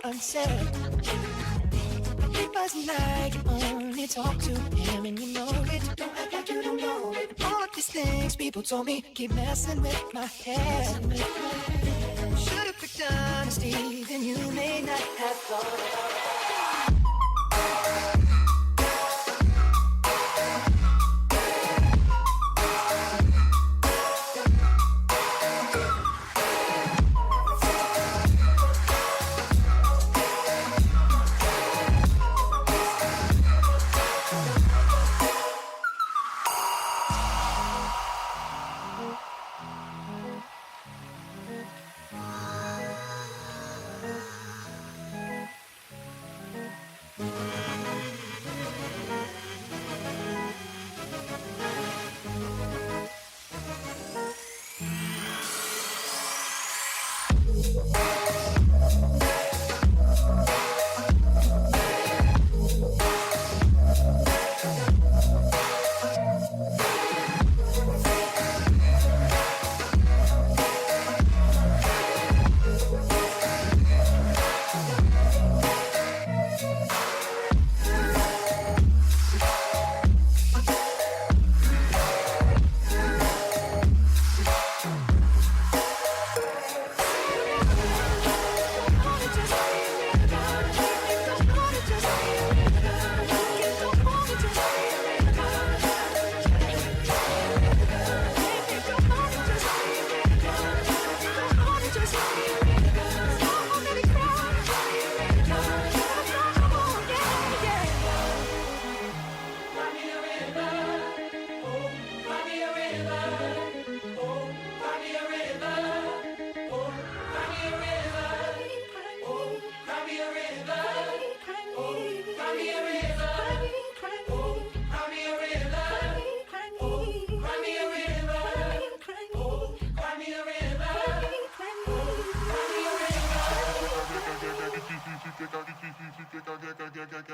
unsaid. It wasn't like you only talk to him and you know it. Don't act like you don't know it. All of these things people told me keep messing with my head. Should've picked honesty, then you may not have thought.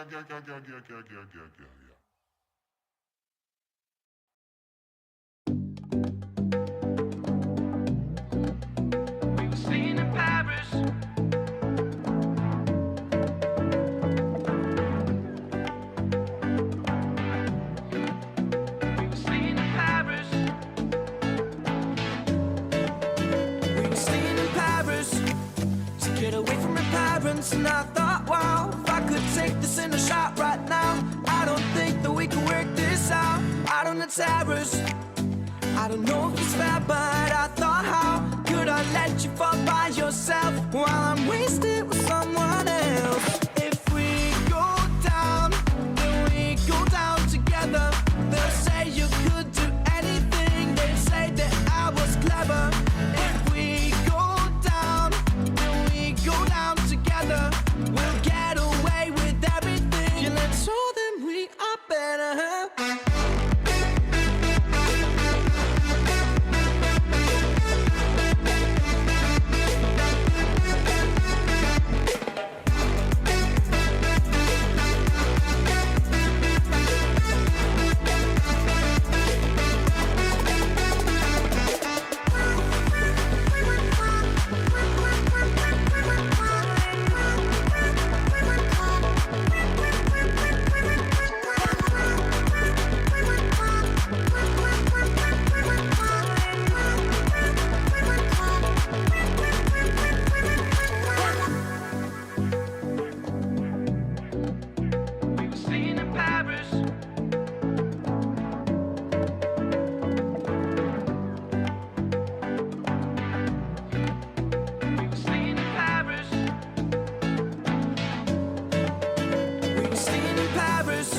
We were staying in Paris. We were staying in Paris. We were staying in Paris to get away from my parents, and I thought, wow, if I could take this in a shot right now, I don't think that we can work this out on the terrace. I don't know if it's fair, but I thought, how could I let you fall by yourself while I'm wasted with someone else? If we go down, then we go down together. They'll say you could do anything, they'll say that I was clever. If we go down, then we go down together. We'll get away with everything. Yeah, let's show them we are better. We were staying in Paris. We were staying in Paris. We were staying in Paris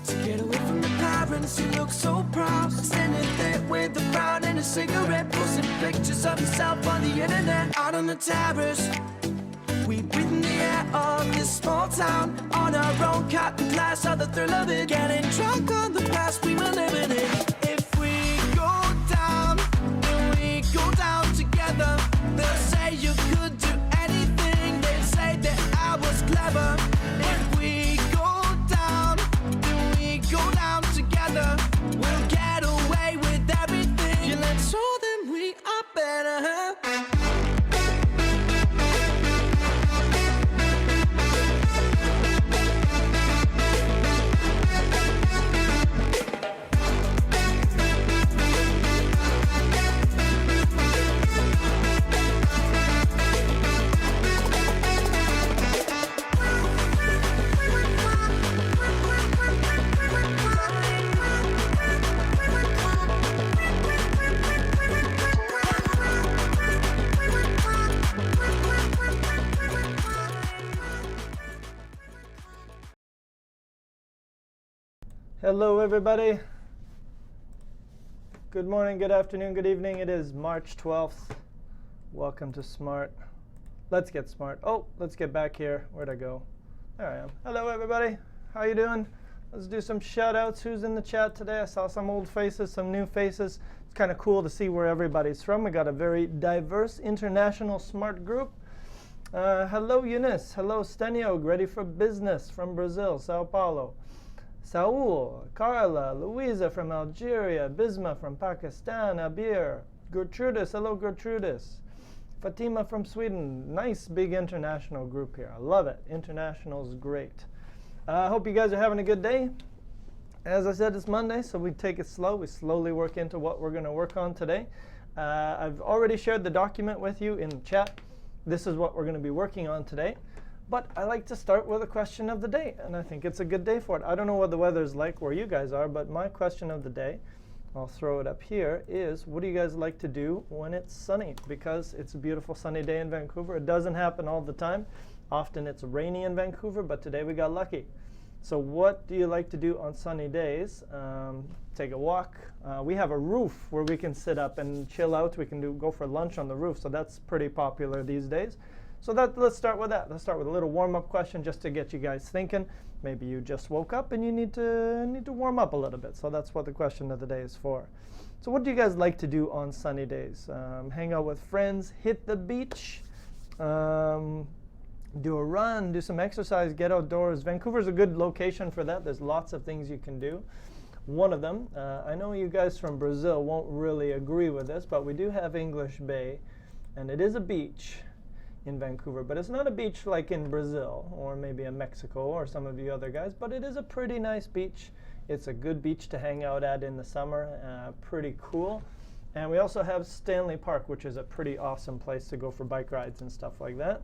to get away from the parents. You look so proud, standing there with a frown and a cigarette, posting pictures of yourself on the internet. Out on the terrace, we breathe in the air of this small town on our own, cotton glass, all the thrill of it. Getting drunk on the past we were living in. If we go down, then we go down together. They'll say you could do anything, they'll say that I was clever. If we go down, then we go down together. We'll get away with everything. Yeah, let's show them we are better. Hello everybody. Good morning, good afternoon, good evening. It is March 12th. Welcome to Smrt. Let's get smart. Oh, let's get back here. Where'd I go? There I am. Hello everybody. How you doing? Let's do some shout outs. Who's in the chat today? I saw some old faces, some new faces. It's kind of cool to see where everybody's from. We got a very diverse international Smrt group. Hello Eunice. Hello Stenio, ready for business from Brazil, Sao Paulo. Saul, Carla, Louisa from Algeria, Bisma from Pakistan, Abir, Gertrudis, hello Gertrudis, Fatima from Sweden. Nice big international group here. I love it. International's great. I hope you guys are having a good day. As I said, it's Monday, so we take it slow. We slowly work into what we're going to work on today. I've already shared the document with you in the chat. This is what we're going to be working on today. But I like to start with a question of the day, and I think it's a good day for it. I don't know what the weather's like where you guys are, but my question of the day, I'll throw it up here, is what do you guys like to do when it's sunny? Because it's a beautiful sunny day in Vancouver. It doesn't happen all the time. Often it's rainy in Vancouver, but today we got lucky. So what do you like to do on sunny days? Take a walk. We have a roof where we can sit up and chill out. We can go for lunch on the roof, so that's pretty popular these days. So let's start with that. Let's start with a little warm-up question just to get you guys thinking. Maybe you just woke up and you need to warm up a little bit. So that's what the question of the day is for. So what do you guys like to do on sunny days? Hang out with friends, hit the beach, do a run, do some exercise, get outdoors. Vancouver's a good location for that. There's lots of things you can do. One of them, I know you guys from Brazil won't really agree with this, but we do have English Bay, and it is a beach in Vancouver, but it's not a beach like in Brazil or maybe in Mexico or some of you other guys, but it is a pretty nice beach. It's a good beach to hang out at in the summer, pretty cool. And we also have Stanley Park, which is a pretty awesome place to go for bike rides and stuff like that.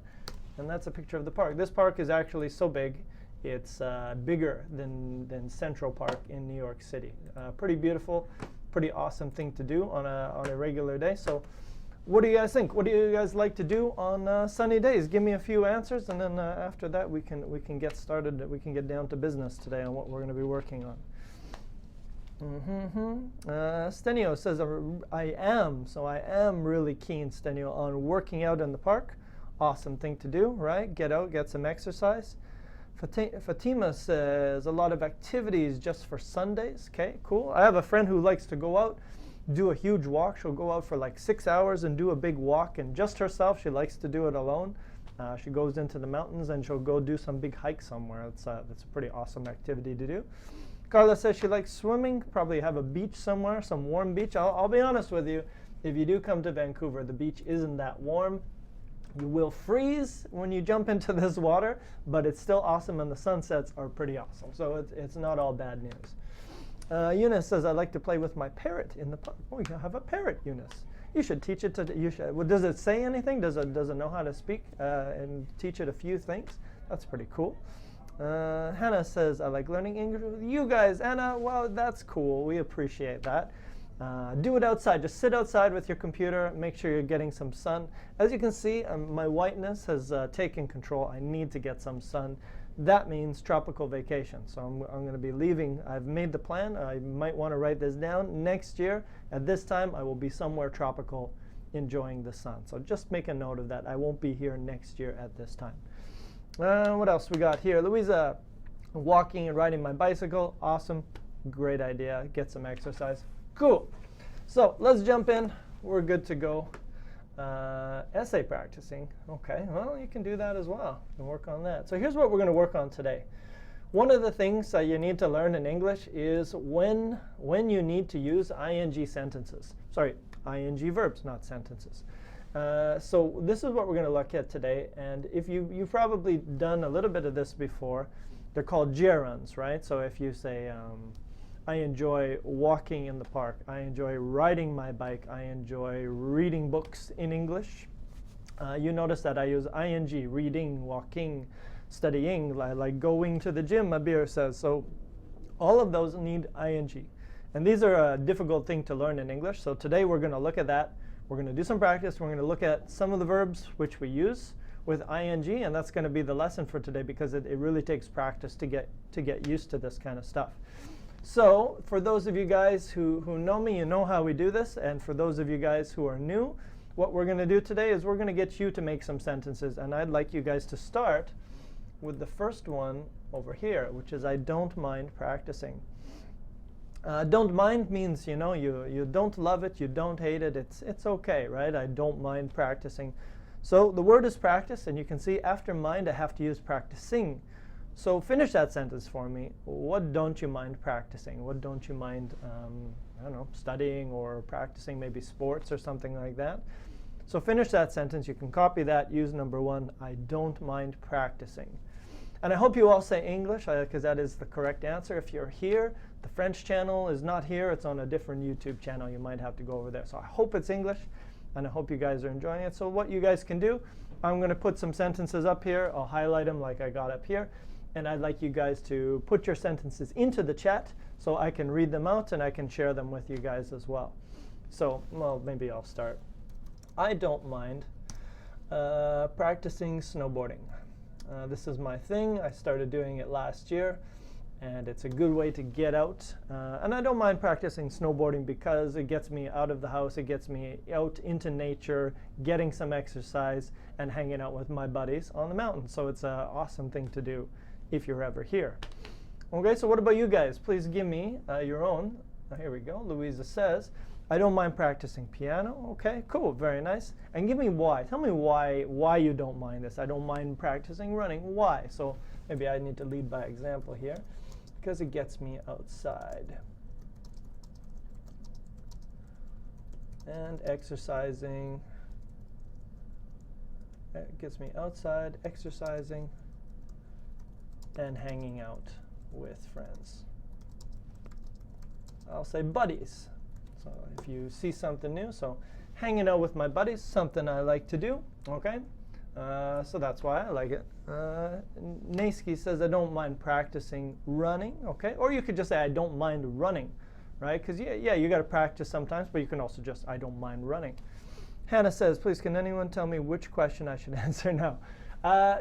And that's a picture of the park. This park is actually so big, it's bigger than Central Park in New York City. Pretty beautiful, pretty awesome thing to do on a regular day. So what do you guys think? What do you guys like to do on sunny days? Give me a few answers, and then after that we can get started. We can get down to business today on what we're going to be working on. Stenio says, I am really keen, Stenio, on working out in the park. Awesome thing to do, right? Get out, get some exercise. Fatima says, a lot of activities just for Sundays. Okay, cool. I have a friend who likes to go out, do a huge walk. She'll go out for like 6 hours and do a big walk, and just herself. She likes to do it alone. She goes into the mountains and she'll go do some big hike somewhere. That's a pretty awesome activity to do. Carla says she likes swimming, probably have a beach somewhere, some warm beach. I'll be honest with you, if you do come to Vancouver, the beach isn't that warm. You will freeze when you jump into this water, but it's still awesome, and the sunsets are pretty awesome. So it's not all bad news. Eunice says, I like to play with my parrot in the park. Oh, you have a parrot, Eunice. You should teach it to, well, does it say anything? Does it know how to speak and teach it a few things? That's pretty cool. Hannah says, I like learning English with you guys. Anna, well, that's cool. We appreciate that. Do it outside. Just sit outside with your computer. Make sure you're getting some sun. As you can see, my whiteness has taken control. I need to get some sun. That means tropical vacation. So I'm going to be leaving. I've made the plan. I might want to write this down. Next year, at this time, I will be somewhere tropical enjoying the sun. So just make a note of that. I won't be here next year at this time. What else we got here? Louisa, walking and riding my bicycle. Awesome. Great idea. Get some exercise. Cool. So let's jump in. We're good to go. Essay practicing. Okay, well, you can do that as well. You can work on that. So here's what we're going to work on today. One of the things that you need to learn in English is when you need to use ing sentences. Sorry, ing verbs, not sentences. So this is what we're going to look at today. And if you've probably done a little bit of this before, they're called gerunds, right? So if you say, I enjoy walking in the park. I enjoy riding my bike. I enjoy reading books in English. You notice that I use ing, reading, walking, studying, like going to the gym, Abir says. So all of those need ing. And these are a difficult thing to learn in English. So today we're going to look at that. We're going to do some practice. We're going to look at some of the verbs which we use with ing. And that's going to be the lesson for today, because it really takes practice to get used to this kind of stuff. So for those of you guys who know me, you know how we do this. And for those of you guys who are new, what we're going to do today is we're going to get you to make some sentences. And I'd like you guys to start with the first one over here, which is I don't mind practicing. Don't mind means, you know, you don't love it, you don't hate it. It's okay, right? I don't mind practicing. So the word is practice. And you can see after mind, I have to use practicing. So finish that sentence for me. What don't you mind practicing? What don't you mind, I don't know, studying or practicing maybe sports or something like that? So finish that sentence. You can copy that. Use number one, I don't mind practicing. And I hope you all say English, because that is the correct answer. If you're here, the French channel is not here. It's on a different YouTube channel. You might have to go over there. So I hope it's English, and I hope you guys are enjoying it. So what you guys can do, I'm going to put some sentences up here. I'll highlight them like I got up here. And I'd like you guys to put your sentences into the chat so I can read them out and I can share them with you guys as well. So, well, maybe I'll start. I don't mind practicing snowboarding. This is my thing. I started doing it last year, and it's a good way to get out. And I don't mind practicing snowboarding because it gets me out of the house. It gets me out into nature, getting some exercise, and hanging out with my buddies on the mountain. So it's an awesome thing to do if you're ever here. Okay, so what about you guys? Please give me your own. Here we go. Louisa says, I don't mind practicing piano. Okay, cool, very nice. And give me why. Tell me why you don't mind this. I don't mind practicing running. Why? So maybe I need to lead by example here because it gets me outside. And exercising. It gets me outside, exercising, and hanging out with friends. I'll say buddies. So if you see something new, so hanging out with my buddies, something I like to do, okay? So that's why I like it. Naisky says, I don't mind practicing running, okay? Or you could just say, I don't mind running, right? Because yeah, you got to practice sometimes, but you can also just, I don't mind running. Hannah says, please, can anyone tell me which question I should answer now?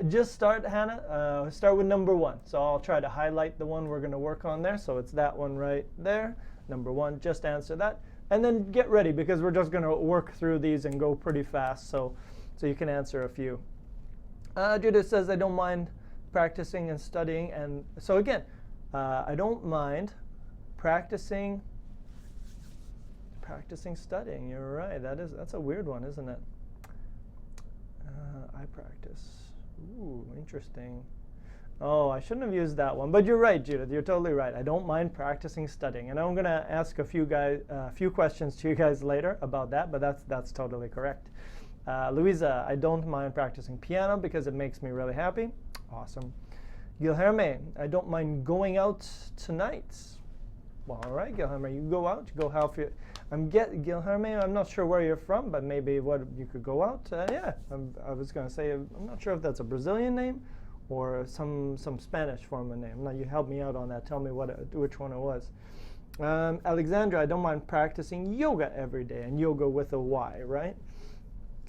Just start, Hannah. Start with number 1. So I'll try to highlight the one we're going to work on there. So it's that one right there. Number 1, just answer that. And then get ready, because we're just going to work through these and go pretty fast. So you can answer a few. Judith says, I don't mind practicing and studying. And so again, I don't mind practicing studying. You're right. That's a weird one, isn't it? I practice. Ooh, interesting. Oh, I shouldn't have used that one. But you're right, Judith. You're totally right. I don't mind practicing studying. And I'm going to ask a few questions to you guys later about that, but that's totally correct. Louisa, I don't mind practicing piano because it makes me really happy. Awesome. Guilherme, I don't mind going out tonight. Well, all right, Guilherme, you go out. You go help you. Guilherme, I'm not sure where you're from, but maybe you could go out. Yeah, I was going to say, I'm not sure if that's a Brazilian name or some Spanish form of name. Now you help me out on that. Tell me which one it was. Alexandra, I don't mind practicing yoga every day, and yoga with a Y, right?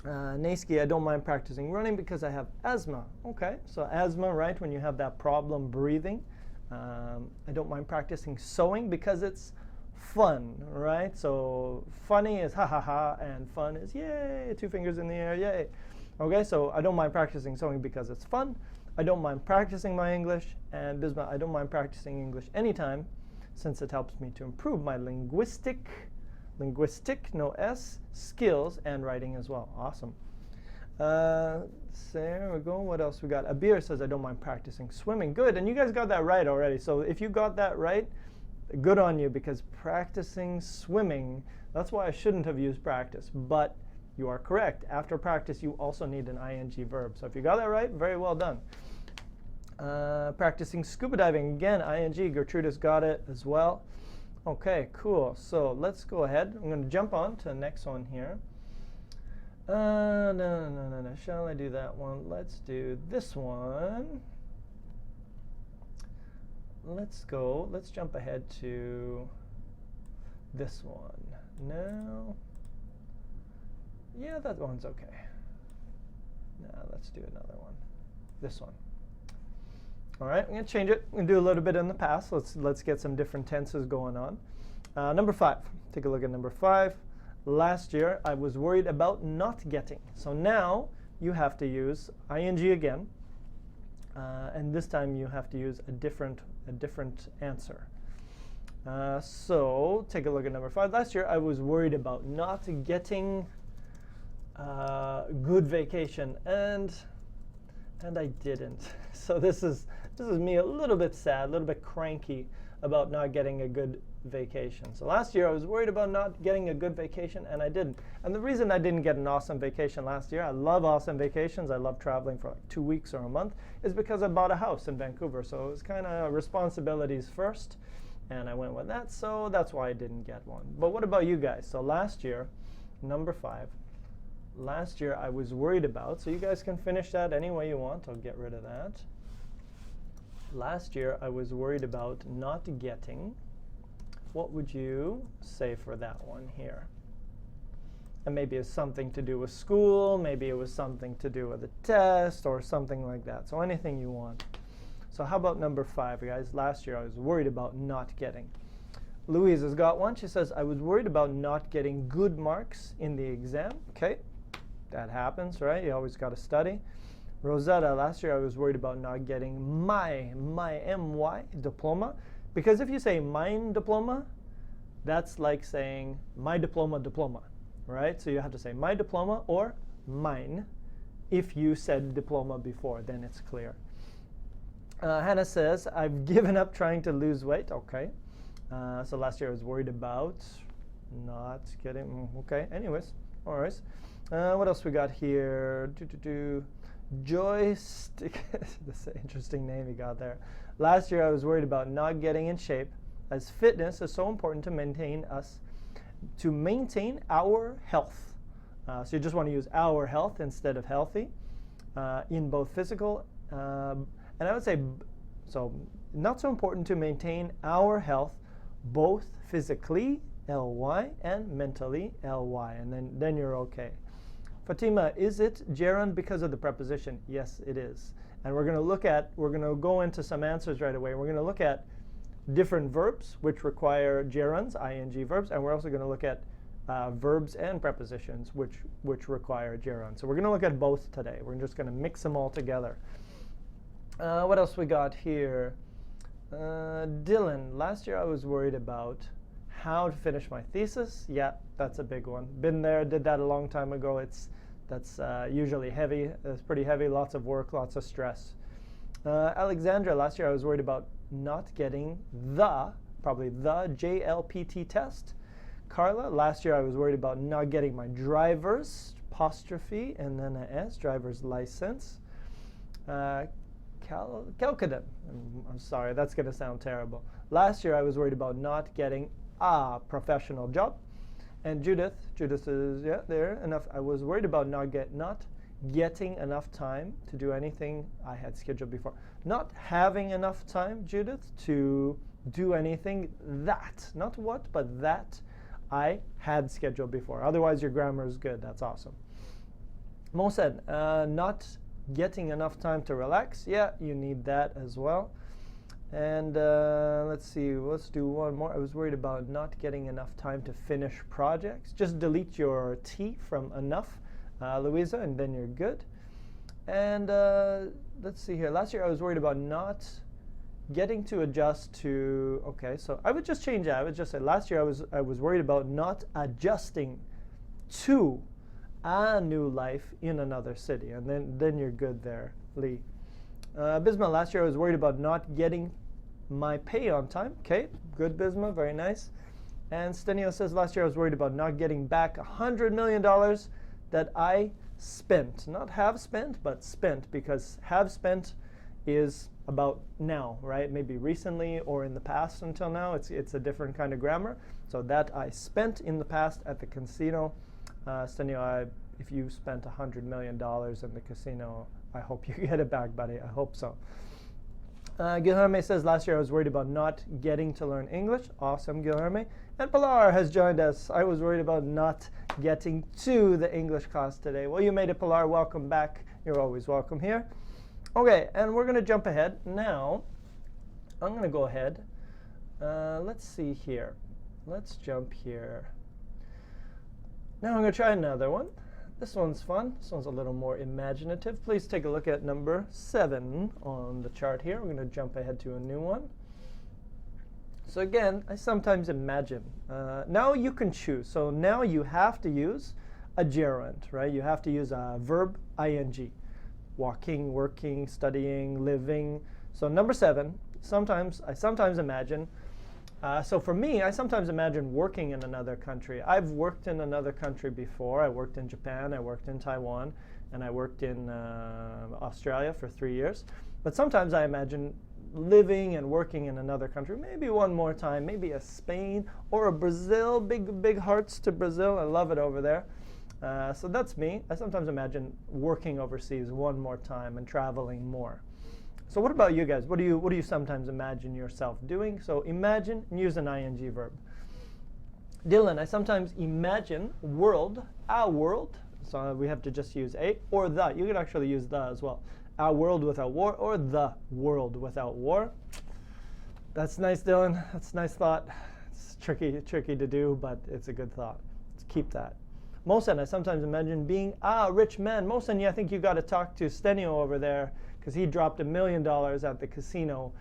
Naisky, I don't mind practicing running because I have asthma. Okay, so asthma, right, when you have that problem breathing. I don't mind practicing sewing because it's fun, right? So funny is ha ha ha, and fun is yay, 2 fingers in the air, yay. Okay, so I don't mind practicing sewing because it's fun. I don't mind practicing my English, and Bisma, I don't mind practicing English anytime since it helps me to improve my linguistic, no S, skills and writing as well. Awesome. So there we go. What else we got? Abir says, I don't mind practicing swimming. Good, and you guys got that right already. So if you got that right, good on you, because practicing swimming, that's why I shouldn't have used practice. But you are correct. After practice, you also need an ing verb. So if you got that right, very well done. Practicing scuba diving, again, ing. Gertrudis got it as well. Okay, cool. So let's go ahead. I'm going to jump on to the next one here. No. Shall I do that one? Let's do this one. Let's jump ahead to this one. No. Yeah, that one's okay. Now let's do another one. This one. All right, I'm going to change it. I'm going to do a little bit in the past. Let's get some different tenses going on. Number 5. Take a look at number 5. Last year, I was worried about not getting. So now you have to use ing again. And this time you have to use a different answer. So take a look at number 5. Last year, I was worried about not getting good vacation, and I didn't. So this is me a little bit sad, a little bit cranky about not getting a good vacation. So last year I was worried about not getting a good vacation, and I didn't. And the reason I didn't get an awesome vacation last year, I love awesome vacations, I love traveling for like 2 weeks or a month, is because I bought a house in Vancouver. So it was kind of responsibilities first, and I went with that. So that's why I didn't get one. But what about you guys? So last year, number 5, last year I was worried about, so you guys can finish that any way you want. I'll get rid of that. Last year I was worried about not getting. What would you say for that one here? And maybe it's something to do with school, maybe it was something to do with a test or something like that. So anything you want. So how about number 5, guys? Last year I was worried about not getting. Louise has got one. She says, I was worried about not getting good marks in the exam. Okay, that happens, right? You always got to study. Rosetta, last year I was worried about not getting my MY diploma. Because if you say mine diploma, That's like saying my diploma, right? So you have to say my diploma or mine. If you said diploma before, then it's clear. Hannah says, I've given up trying to lose weight. Okay. So last year I was worried about not getting, okay. Anyways, all right. What else we got here? Joystick. That's an interesting name you got there. Last year I was worried about not getting in shape, as fitness is so important to maintain our health. So you just want to use our health instead of healthy in both physical and I would say, so not so important to maintain our health both physically, ly, and mentally, ly, and then you're okay. Fatima, is it gerund because of the preposition? Yes, it is. And we're going to go into some answers right away. We're going to look at different verbs which require gerunds, ing verbs, and we're also going to look at verbs and prepositions which require gerunds. So we're going to look at both today. We're just going to mix them all together. What else we got here? Dylan, last year I was worried about how to finish my thesis. Yeah, that's a big one. Been there, did that a long time ago. That's usually heavy. It's pretty heavy, lots of work, lots of stress. Alexandra, last year I was worried about not getting probably the JLPT test. Carla, last year I was worried about not getting my driver's apostrophe and then an S, driver's license. Kelkaden, I'm sorry, that's going to sound terrible. Last year I was worried about not getting a professional job. And Judith is, yeah, there, enough. I was worried about not getting enough time to do anything I had scheduled before. Not having enough time, Judith, to do anything not what, but that I had scheduled before. Otherwise, your grammar is good. That's awesome. Mo said, not getting enough time to relax. Yeah, you need that as well. And let's see, let's do one more. I was worried about not getting enough time to finish projects. Just delete your T from enough, Louisa, and then you're good. And let's see here. Last year I was worried about not getting to adjust to, okay, so I would just change that. I would just say last year I was worried about not adjusting to a new life in another city. And then you're good there, Lee. Bisma, last year I was worried about not getting my pay on time. Okay, good Bisma, very nice. And Stenio says last year I was worried about not getting back $100 million that I spent. Not have spent, but spent, because have spent is about now, right? Maybe recently or in the past until now. It's a different kind of grammar. So that I spent in the past at the casino. Stenio, if you spent $100 million in the casino, I hope you get it back, buddy. I hope so. Guilherme says, last year I was worried about not getting to learn English. Awesome, Guilherme. And Pilar has joined us. I was worried about not getting to the English class today. Well, you made it, Pilar. Welcome back. You're always welcome here. Okay, and we're going to jump ahead. Now, I'm going to go ahead. Let's see here. Let's jump here. Now I'm going to try another one. This one's fun. This one's a little more imaginative. Please take a look at number 7 on the chart here. We're going to jump ahead to a new one. So again, I sometimes imagine. Now you can choose. So now you have to use a gerund, right? You have to use a verb, ing. Walking, working, studying, living. So number 7, I sometimes imagine. So for me, I sometimes imagine working in another country. I've worked in another country before. I worked in Japan, I worked in Taiwan, and I worked in Australia for 3 years. But sometimes I imagine living and working in another country, maybe one more time, maybe a Spain or a Brazil. Big hearts to Brazil. I love it over there. So that's me. I sometimes imagine working overseas one more time and traveling more. So what about you guys? What do you sometimes imagine yourself doing? So imagine and use an ing verb. Dylan, I sometimes imagine a world. So we have to just use a or the. You could actually use the as well. A world without war or the world without war. That's nice, Dylan. That's a nice thought. It's tricky to do, but it's a good thought. Let's keep that. Mohsen, I sometimes imagine being a rich man. Mohsen, I think you got to talk to Stenio over there, because he dropped $1 million at the casino.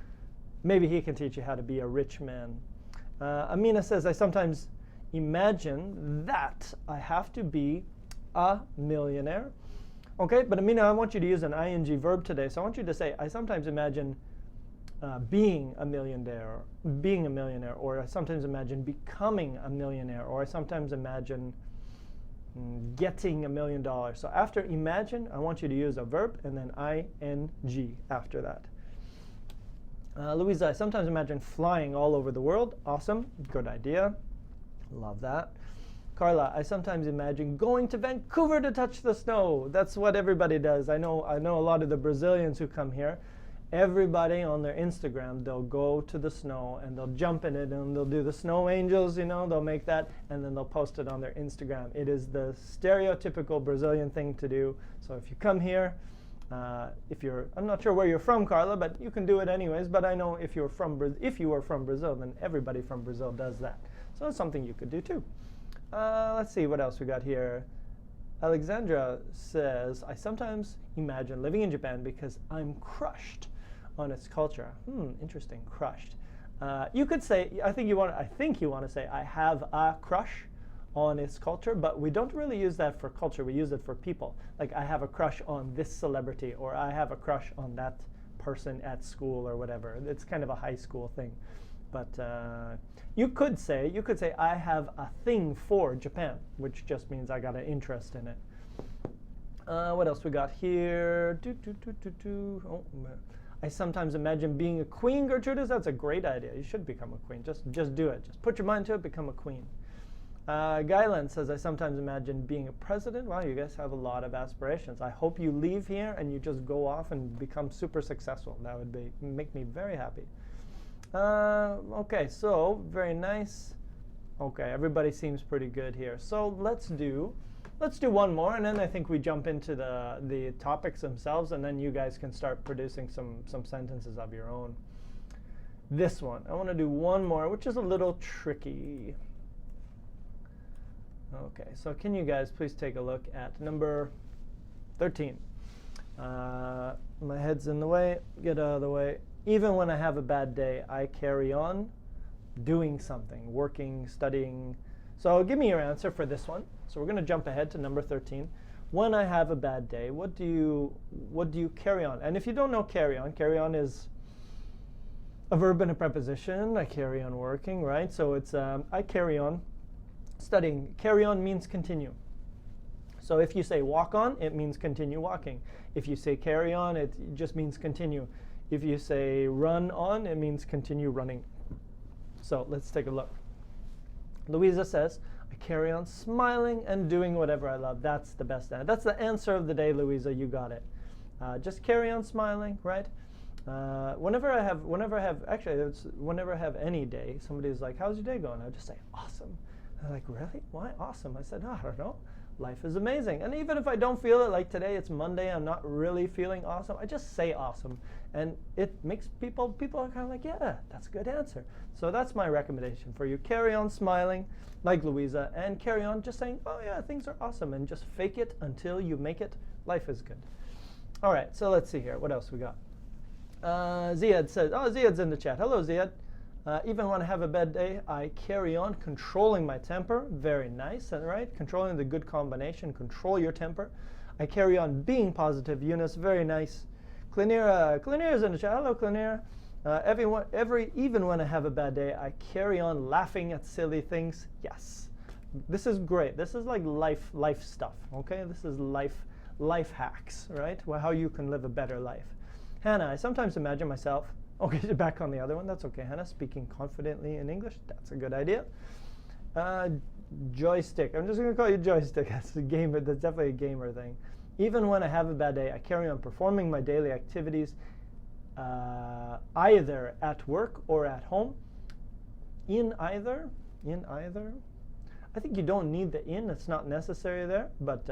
Maybe he can teach you how to be a rich man. Amina says, I sometimes imagine that I have to be a millionaire. Okay, but Amina, I want you to use an ing verb today. So I want you to say, I sometimes imagine being a millionaire, or I sometimes imagine becoming a millionaire, or I sometimes imagine getting $1 million. So after imagine, I want you to use a verb and then ing after that. Louisa, I sometimes imagine flying all over the world. Awesome, good idea. Love that. Carla, I sometimes imagine going to Vancouver to touch the snow. That's what everybody does. I know a lot of the Brazilians who come here. Everybody on their Instagram, they'll go to the snow and they'll jump in it and they'll do the snow angels, they'll make that and then they'll post it on their Instagram. It is the stereotypical Brazilian thing to do. So if you come here, I'm not sure where you're from, Carla, but you can do it anyways. But I know if you are from Brazil, then everybody from Brazil does that. So it's something you could do too. Let's see what else we got here. Alexandra says, I sometimes imagine living in Japan because I'm crushed on its culture. Interesting, crushed. You could say, I think you want to say, I have a crush on its culture, but we don't really use that for culture. We use it for people. Like, I have a crush on this celebrity, or I have a crush on that person at school, or whatever. It's kind of a high school thing. But you could say, I have a thing for Japan, which just means I got an interest in it. What else we got here? I sometimes imagine being a queen, Gertrudis. That's a great idea. You should become a queen. Just do it. Just put your mind to it, become a queen. Guyland says, I sometimes imagine being a president. Wow, you guys have a lot of aspirations. I hope you leave here and you just go off and become super successful. That would make me very happy. Okay, so very nice. Okay, everybody seems pretty good here. So let's do one more, and then I think we jump into the topics themselves, and then you guys can start producing some sentences of your own. This one, I want to do one more, which is a little tricky. Okay, so can you guys please take a look at number 13. My head's in the way. Get out of the way. Even when I have a bad day, I carry on doing something, working, studying. So give me your answer for this one. So we're going to jump ahead to number 13. When I have a bad day, what do you carry on? And if you don't know carry on is a verb and a preposition. I carry on working, right? So it's I carry on studying. Carry on means continue. So if you say walk on, it means continue walking. If you say carry on, it just means continue. If you say run on, it means continue running. So let's take a look. Louisa says, I carry on smiling and doing whatever I love. That's the best answer. That's the answer of the day, Louisa. You got it. Just carry on smiling, right? Whenever I have any day, somebody's like, how's your day going? I just say, awesome. And they're like, really? Why awesome? I said, I don't know. Life is amazing. And even if I don't feel it, like today it's Monday, I'm not really feeling awesome, I just say awesome. And it makes people are kind of like, yeah, that's a good answer. So that's my recommendation for you. Carry on smiling, like Louisa, and carry on just saying, oh yeah, things are awesome, and just fake it until you make it. Life is good. All right, so let's see here. What else we got? Ziad says, Ziad's in the chat. Hello, Ziad. Even when I have a bad day, I carry on controlling my temper. Very nice, right? Controlling the good combination. Control your temper. I carry on being positive. Eunice, very nice. Clinera is in the chat. Hello, Clinera. Even when I have a bad day, I carry on laughing at silly things. Yes, this is great. This is like life stuff. Okay, this is life hacks, right? Well, how you can live a better life. Hannah, I sometimes imagine myself. Okay, back on the other one. That's okay, Hannah. Speaking confidently in English. That's a good idea. Joystick. I'm just going to call you Joystick. That's a gamer. That's definitely a gamer thing. Even when I have a bad day, I carry on performing my daily activities, either at work or at home. In either. I think you don't need the in. It's not necessary there, but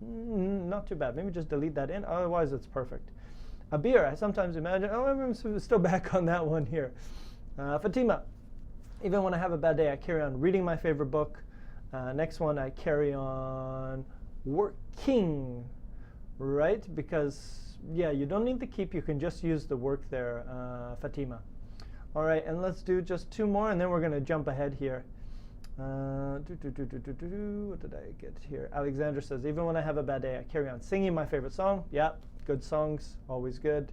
not too bad. Maybe just delete that in. Otherwise, it's perfect. A beer, I sometimes imagine. Oh, I'm still back on that one here. Fatima, even when I have a bad day, I carry on reading my favorite book. Next one, I carry on working, right? Because, yeah, you don't need the keep. You can just use the work there, Fatima. All right, and let's do just 2 more, and then we're going to jump ahead here. What did I get here? Alexandra says, even when I have a bad day, I carry on singing my favorite song. Yeah, good songs, always good.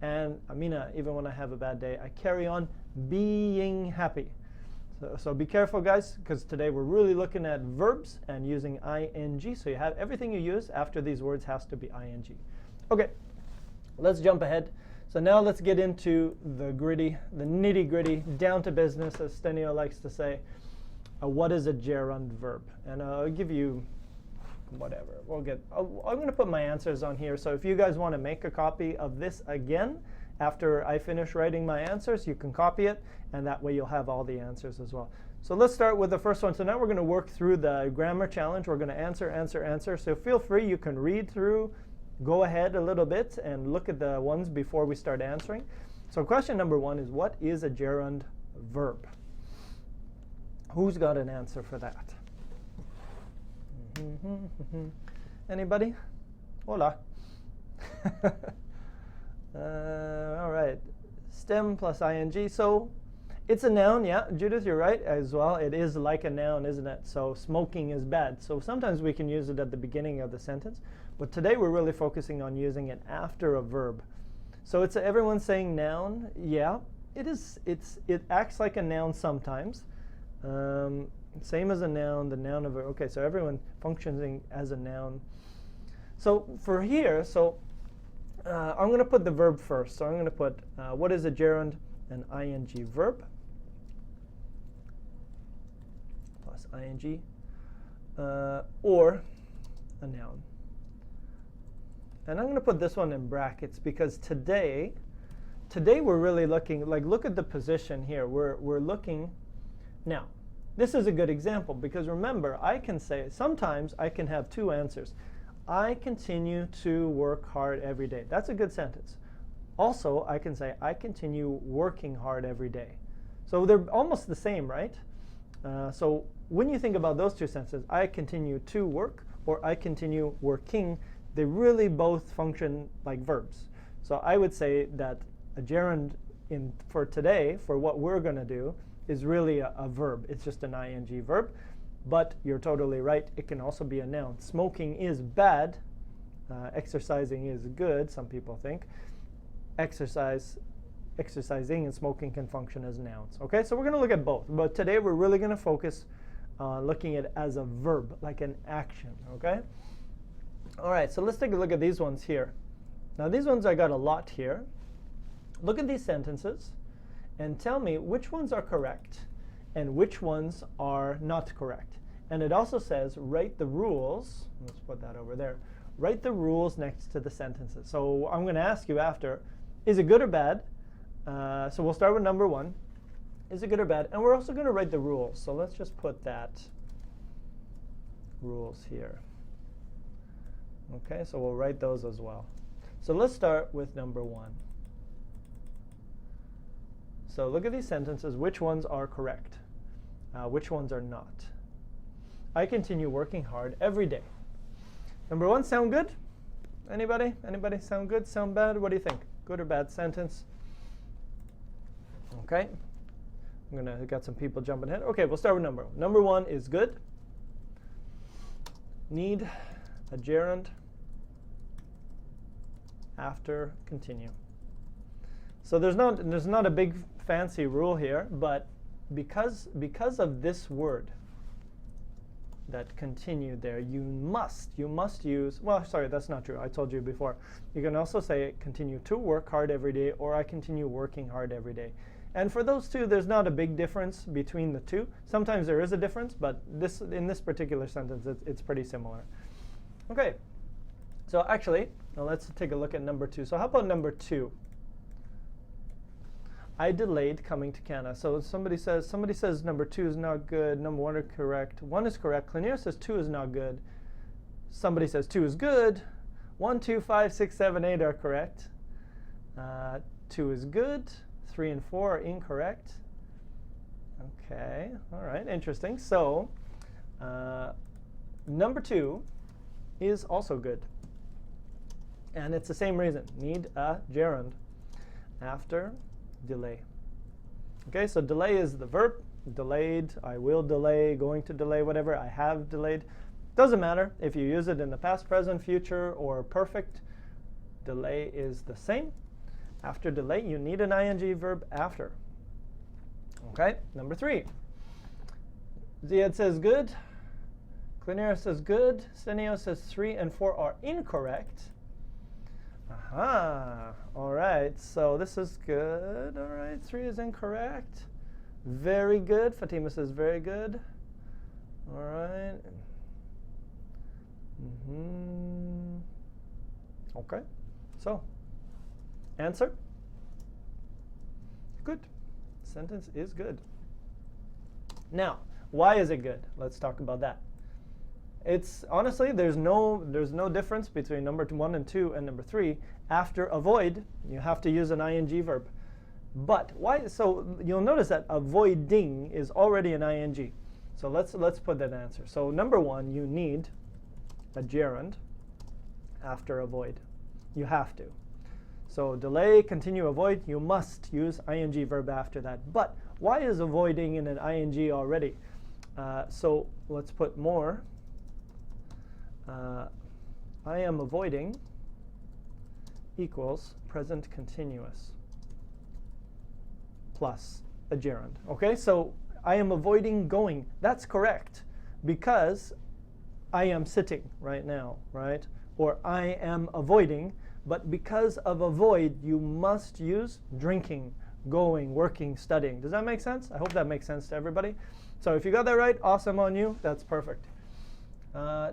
And Amina, even when I have a bad day, I carry on being happy. So be careful, guys, because today we're really looking at verbs and using ing. So you have everything you use after these words has to be ing. OK, let's jump ahead. So now let's get into the gritty, the nitty-gritty, down to business, as Stenio likes to say. What is a gerund verb? And I'll give you whatever. I'm going to put my answers on here. So if you guys want to make a copy of this again after I finish writing my answers, you can copy it, and that way you'll have all the answers as well. So let's start with the first one. So now we're going to work through the grammar challenge. We're going to answer, answer, answer. So feel free. You can read through, go ahead a little bit, and look at the ones before we start answering. So question number 1 is, what is a gerund verb? Who's got an answer for that? Anybody? Hola. All right. Stem plus ing. So it's a noun, yeah. Judith, you're right as well. It is like a noun, isn't it? So smoking is bad. So sometimes we can use it at the beginning of the sentence. But today we're really focusing on using it after a verb. So it's everyone's saying noun. Yeah, it is. It acts like a noun sometimes. Same as a noun, the noun of a, OK, so everyone functioning as a noun. So for here, I'm going to put the verb first. So I'm going to put what is a gerund, an ing verb plus ing, or a noun. And I'm going to put this one in brackets because today we're really looking, like, look at the position here. We're looking. Now, this is a good example because remember, I can say, sometimes I can have 2 answers. I continue to work hard every day. That's a good sentence. Also, I can say, I continue working hard every day. So they're almost the same, right? So when you think about those 2 sentences, I continue to work or I continue working, they really both function like verbs. So I would say that a gerund for today, for what we're going to do, is really a verb. It's just an ing verb. But you're totally right. It can also be a noun. Smoking is bad. Exercising is good, some people think. Exercising and smoking can function as nouns. OK, so we're going to look at both. But today we're really going to focus on looking at it as a verb, like an action. OK? All right, so let's take a look at these ones here. Now these ones I got a lot here. Look at these sentences and tell me which ones are correct and which ones are not correct. And it also says write the rules. Let's put that over there. Write the rules next to the sentences. So I'm going to ask you after, is it good or bad? So we'll start with number 1. Is it good or bad? And we're also going to write the rules. So let's just put that rules here. OK, so we'll write those as well. So let's start with number 1. So look at these sentences. Which ones are correct? Which ones are not? I continue working hard every day. Number 1, sound good? Anybody? Anybody sound good? Sound bad? What do you think? Good or bad sentence? OK. Got some people jumping ahead. OK, we'll start with number 1. Number 1 is good. Need a gerund after continue. So there's not a big fancy rule here, but because of this word that continued there, you must use, well, sorry, that's not true. I told you before. You can also say continue to work hard every day, or I continue working hard every day. And for those 2, there's not a big difference between the 2. Sometimes there is a difference, but in this particular sentence, it's pretty similar. OK. So actually, now let's take a look at number 2. So how about number 2? I delayed coming to Canada. So somebody says number 2 is not good. Number 1 is correct. 1 is correct. Cleanier says 2 is not good. Somebody says 2 is good. 1, 2, 5, 6, 7, 8 are correct. 2 is good. 3 and 4 are incorrect. OK, all right, interesting. So number 2 is also good. And it's the same reason. Need a gerund after delay. Okay, so delay is the verb. Delayed, I will delay, going to delay, whatever, I have delayed. Doesn't matter if you use it in the past, present, future, or perfect. Delay is the same. After delay, you need an ing verb after. Okay, number 3. Ziad says good. Clinera says good. Stenio says 3 and 4 are incorrect. Aha. All right, so this is good. All right, 3 is incorrect. Very good. Fatima says very good. All right. Okay, so answer. Good. Sentence is good. Now, why is it good? Let's talk about that. It's honestly, there's no difference between number 1 and 2 and number 3. After avoid, you have to use an ing verb. But why? So you'll notice that avoiding is already an ing. So let's put that answer. So number 1, you need a gerund after avoid. You have to. So delay, continue, avoid, you must use ing verb after that. But why is avoiding in an ing already? So let's put more. I am avoiding equals present continuous plus a gerund. Okay, so I am avoiding going. That's correct because I am sitting right now, right? Or I am avoiding, but because of avoid, you must use drinking, going, working, studying. Does that make sense? I hope that makes sense to everybody. So if you got that right, awesome on you. That's perfect.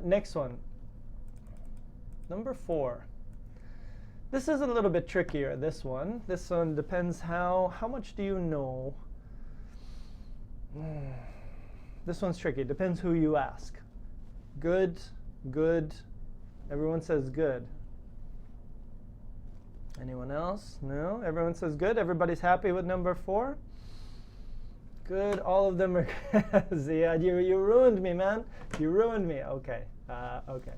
Next one. Number 4. This is a little bit trickier, this one. This one depends how much do you know. This one's tricky. Depends who you ask. Good, good. Everyone says good. Anyone else? No? Everyone says good? Everybody's happy with number 4? Good. All of them are Ziad, you ruined me, man. You ruined me. Okay. Okay.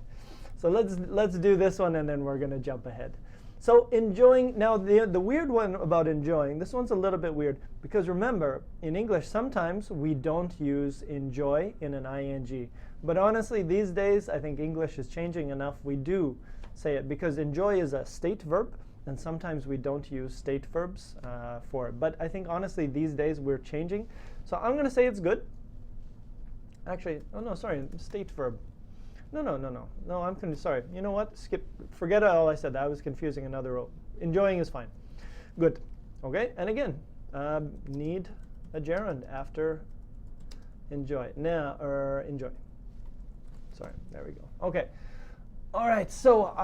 So let's do this one, and then we're going to jump ahead. So enjoying, now the weird one about enjoying, this one's a little bit weird, because remember, in English, sometimes we don't use enjoy in an ing. But honestly, these days, I think English is changing enough. We do say it, because enjoy is a state verb, and sometimes we don't use state verbs for it. But I think, honestly, these days, we're changing. So I'm going to say it's good. Actually, oh no, sorry, state verb. No, I'm sorry. You know what? Skip. Forget all I said. I was confusing another row. Enjoying is fine. Good. Okay. And again, need a gerund after enjoy. Now, enjoy. Sorry. There we go. Okay. All right. So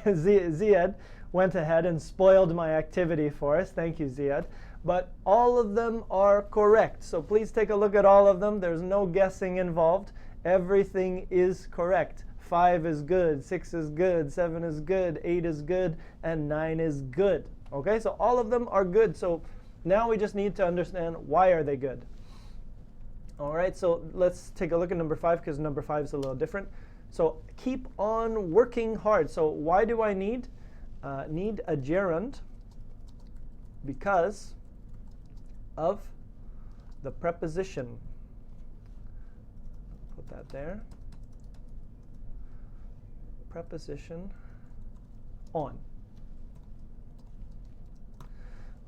Ziad went ahead and spoiled my activity for us. Thank you, Ziad. But all of them are correct. So please take a look at all of them. There's no guessing involved. Everything is correct. 5 is good, 6 is good, 7 is good, 8 is good, and 9 is good. Okay, so all of them are good. So now we just need to understand why are they good. All right, so let's take a look at number 5, because number 5 is a little different. So keep on working hard. So why do I need a gerund? Because of the preposition. Put that there. Preposition on.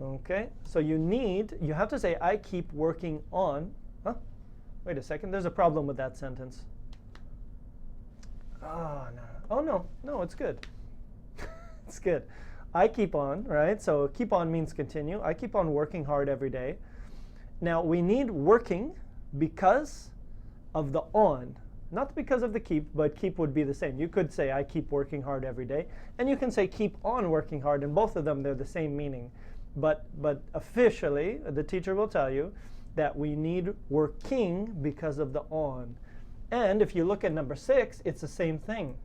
Okay, so you have to say, I keep working on. Huh? Wait a second, there's a problem with that sentence. Oh, no. Oh, no, it's good. It's good. I keep on, right? So keep on means continue. I keep on working hard every day. Now, we need working because of the on. Not because of the keep, but keep would be the same. You could say, I keep working hard every day. And you can say, keep on working hard. And both of them, they're the same meaning. But officially, the teacher will tell you that we need working because of the on. And if you look at number 6, it's the same thing.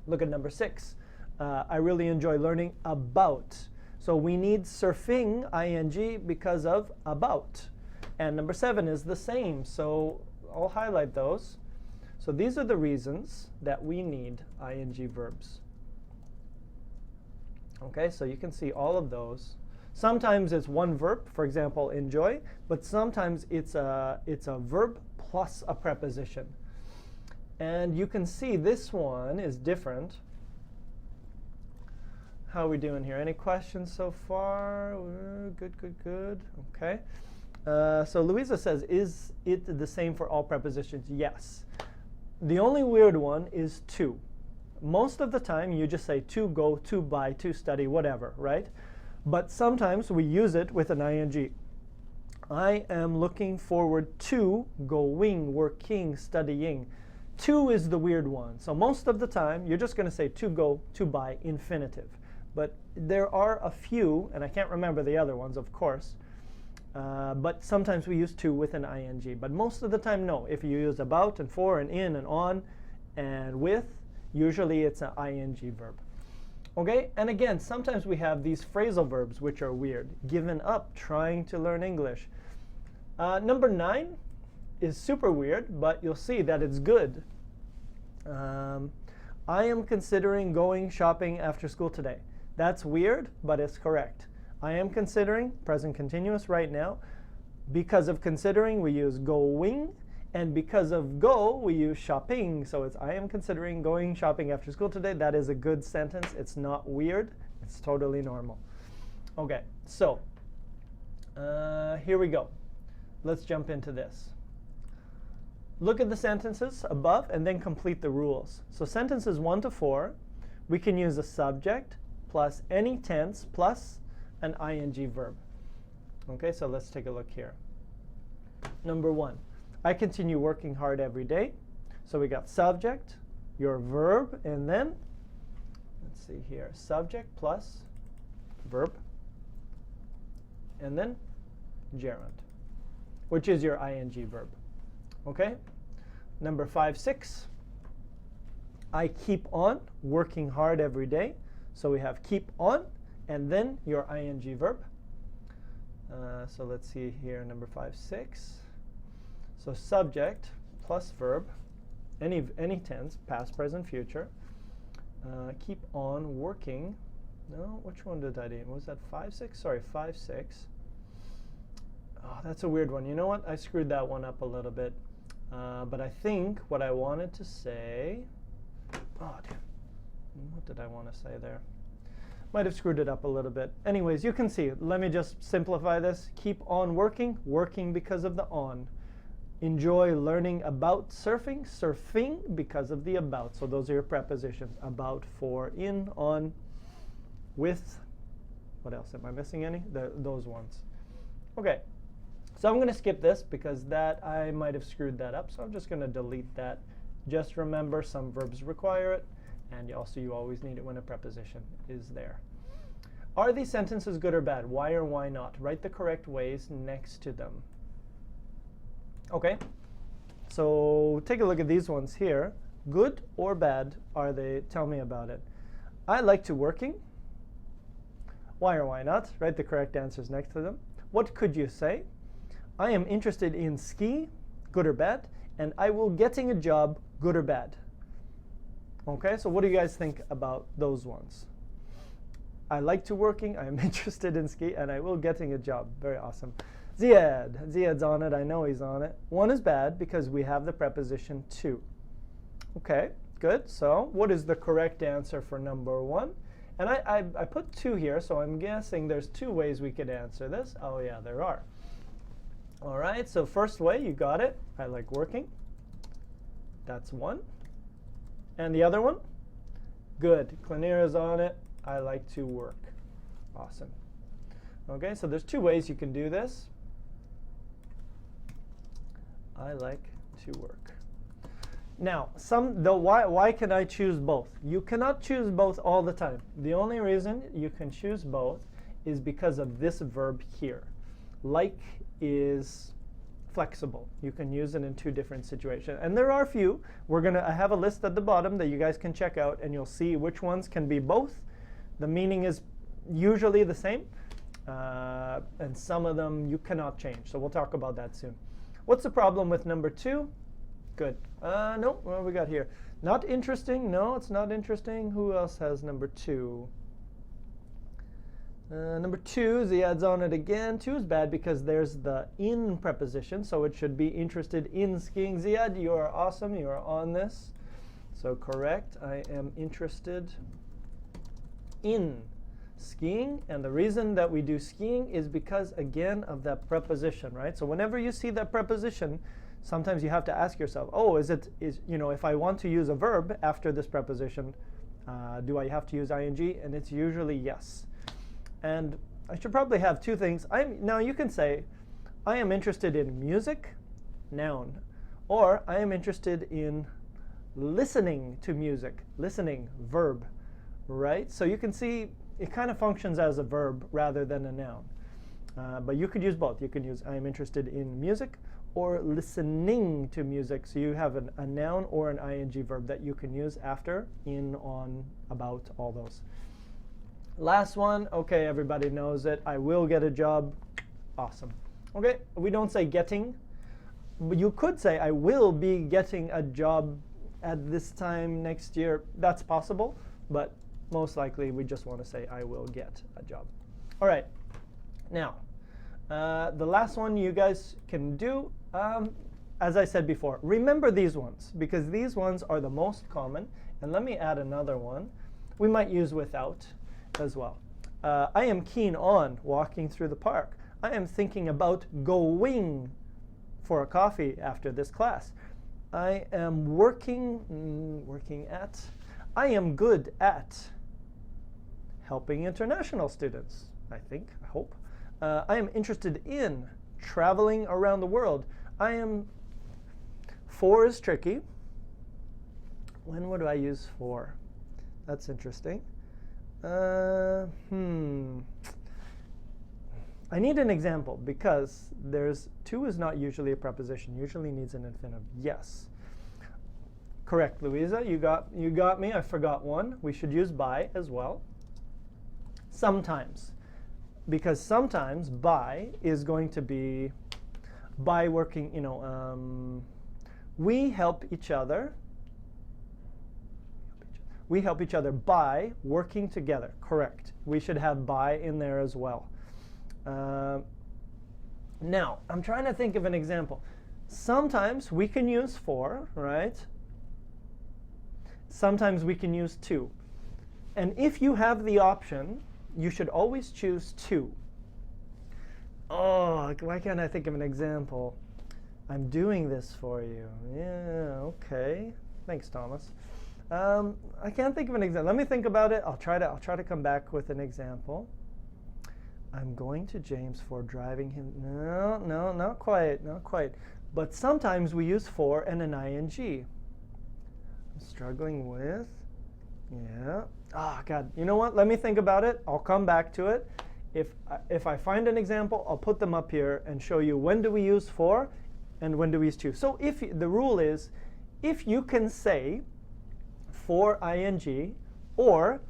Look at number 6. I really enjoy learning about. So we need surfing, ing, because of about. And number 7 is the same. So I'll highlight those. So these are the reasons that we need ing verbs. Okay, so you can see all of those. Sometimes it's one verb, for example, enjoy, but sometimes it's a verb plus a preposition. And you can see this one is different. How are we doing here? Any questions so far? Good, good, good. Okay. So Louisa says, is it the same for all prepositions? Yes. The only weird one is to. Most of the time, you just say to go, to buy, to study, whatever, right? But sometimes we use it with an ing. I am looking forward to going, working, studying. To is the weird one. So most of the time, you're just going to say to go, to buy, infinitive. But there are a few, and I can't remember the other ones, of course. But sometimes we use to with an ing. But most of the time, no. If you use about and for and in and on and with, usually it's an ing verb. Okay, and again, sometimes we have these phrasal verbs which are weird. Given up, trying to learn English. Number 9 is super weird, but you'll see that it's good. I am considering going shopping after school today. That's weird, but it's correct. I am considering, present continuous right now. Because of considering, we use going. And because of go, we use shopping. So it's I am considering going shopping after school today. That is a good sentence. It's not weird. It's totally normal. OK, so here we go. Let's jump into this. Look at the sentences above and then complete the rules. So sentences 1 to 4, we can use a subject plus any tense plus an ing verb. OK, so let's take a look here. Number 1, I continue working hard every day. So we got subject, your verb, and then, let's see here, subject plus verb, and then gerund, which is your ing verb. OK? Number 5, 6, I keep on working hard every day. So we have keep on, and then your ing verb. So let's see here, number 5, 6. So subject plus verb, any tense, past, present, future. Keep on working. No, which one did I do? Was that 5, 6? Sorry, 5, 6. Oh, that's a weird one. You know what? I screwed that one up a little bit. But I think what I wanted to say, oh, damn. What did I want to say there? Might have screwed it up a little bit. Anyways, you can see. Let me just simplify this. Keep on working, working because of the on. Enjoy learning about surfing, surfing because of the about. So those are your prepositions. About, for, in, on, with. What else? Am I missing any? Those ones. OK. So I'm going to skip this because that I might have screwed that up. So I'm just going to delete that. Just remember some verbs require it. And also, you always need it when a preposition is there. Are these sentences good or bad? Why or why not? Write the correct ways next to them. OK. So take a look at these ones here. Good or bad are they? Tell me about it. I like to working. Why or why not? Write the correct answers next to them. What could you say? I am interested in ski. Good or bad? And I will getting a job. Good or bad? OK, so what do you guys think about those ones? I like to working, I am interested in ski, and I will getting a job. Very awesome. Ziad's on it. I know he's on it. 1 is bad because we have the preposition to. OK, good. So what is the correct answer for number 1? And I put 2 here, so I'm guessing there's 2 ways we could answer this. Oh, yeah, there are. All right, so first way, you got it. I like working. That's 1. And the other one? Good. Clanira's on it. I like to work. Awesome. OK, so there's 2 ways you can do this. I like to work. Now, why can I choose both? You cannot choose both all the time. The only reason you can choose both is because of this verb here. Like is flexible. You can use it in 2 different situations. And there are a few. I have a list at the bottom that you guys can check out, and you'll see which ones can be both. The meaning is usually the same, and some of them you cannot change. So we'll talk about that soon. What's the problem with number 2? Good. No, what do we got here? Not interesting. No, it's not interesting. Who else has number 2? Number 2, Ziad's on it again. 2 is bad because there's the in preposition, so it should be interested in skiing. Ziad, you are awesome. You are on this. So correct. I am interested in skiing. And the reason that we do skiing is because, again, of that preposition, right? So whenever you see that preposition, sometimes you have to ask yourself, oh, if I want to use a verb after this preposition, do I have to use ing? And it's usually yes. And I should probably have 2 things. Now you can say, I am interested in music, noun. Or I am interested in listening to music, listening, verb, right? So you can see it kind of functions as a verb rather than a noun. But you could use both. You can use I am interested in music or listening to music. So you have a noun or an ing verb that you can use after, in, on, about, all those. Last one, okay, everybody knows it. I will get a job. Awesome. Okay, we don't say getting. But you could say I will be getting a job at this time next year. That's possible, but most likely we just want to say I will get a job. All right, now, the last one you guys can do, as I said before, remember these ones, because these ones are the most common. And let me add another one. We might use without as well. I am keen on walking through the park. I am thinking about going for a coffee after this class. I am working at. I am good at helping international students, I think, I hope. I am interested in traveling around the world. I am. For is tricky. When would I use for? That's interesting. I need an example because to is not usually a preposition. Usually needs an infinitive. Yes. Correct, Louisa. You got me. I forgot one. We should use by as well. Sometimes. Because sometimes by is going to be by working, we help each other. We help each other by working together. Correct. We should have by in there as well. Now, I'm trying to think of an example. Sometimes we can use for, right? Sometimes we can use to. And if you have the option, you should always choose to. Oh, why can't I think of an example? I'm doing this for you. Yeah, okay. Thanks, Thomas. I can't think of an example. Let me think about it. I'll try to come back with an example. I'm going to James for driving him. No, not quite. But sometimes we use for and an ing. I'm struggling with. Yeah. Oh, God. You know what? Let me think about it. I'll come back to it. If I find an example, I'll put them up here and show you when do we use for and when do we use to. So the rule is, if you can say for ing or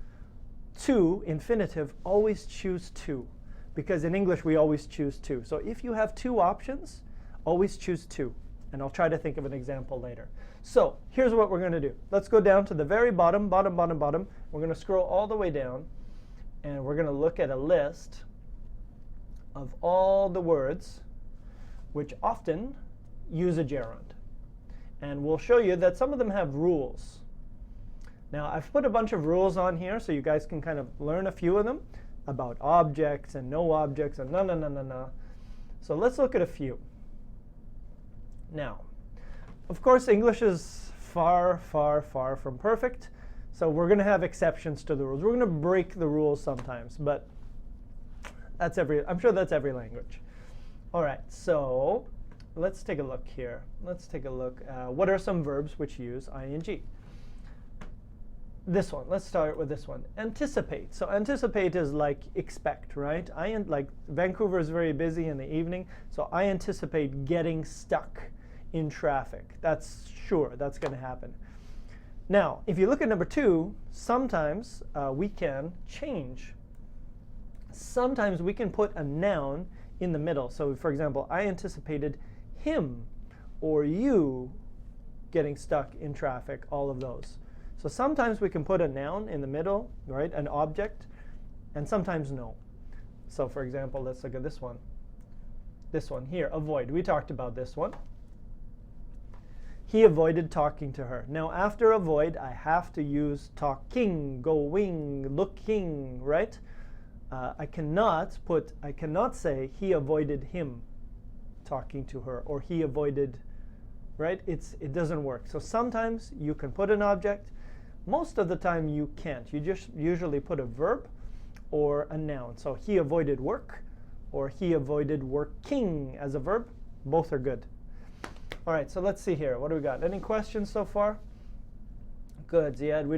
to infinitive, always choose to. Because in English, we always choose to. So if you have 2 options, always choose to. And I'll try to think of an example later. So here's what we're going to do. Let's go down to the very bottom. We're going to scroll all the way down. And we're going to look at a list of all the words which often use a gerund. And we'll show you that some of them have rules. Now, I've put a bunch of rules on here so you guys can kind of learn a few of them about objects and no objects and no. So let's look at a few. Now, of course, English is far from perfect. So we're going to have exceptions to the rules. We're going to break the rules sometimes, but I'm sure that's every language. All right, so let's take a look here. Let's take a look. What are some verbs which use ing? This one. Let's start with this one. Anticipate. So anticipate is like expect, right? Like Vancouver is very busy in the evening, so I anticipate getting stuck in traffic. That's sure. That's going to happen. Now, if you look at number 2, sometimes we can change. Sometimes we can put a noun in the middle. So, for example, I anticipated him or you getting stuck in traffic, all of those. So sometimes we can put a noun in the middle, right, an object, and sometimes no. So for example, let's look at this one. This one here, avoid. We talked about this one. He avoided talking to her. Now after avoid, I have to use talking, going, looking, right? I cannot say he avoided him talking to her, or he avoided, right? It doesn't work. So sometimes you can put an object. Most of the time you can't. You just usually put a verb or a noun. So he avoided work, or he avoided working as a verb. Both are good. All right, so let's see here. What do we got? Any questions so far? Good, Ziad. We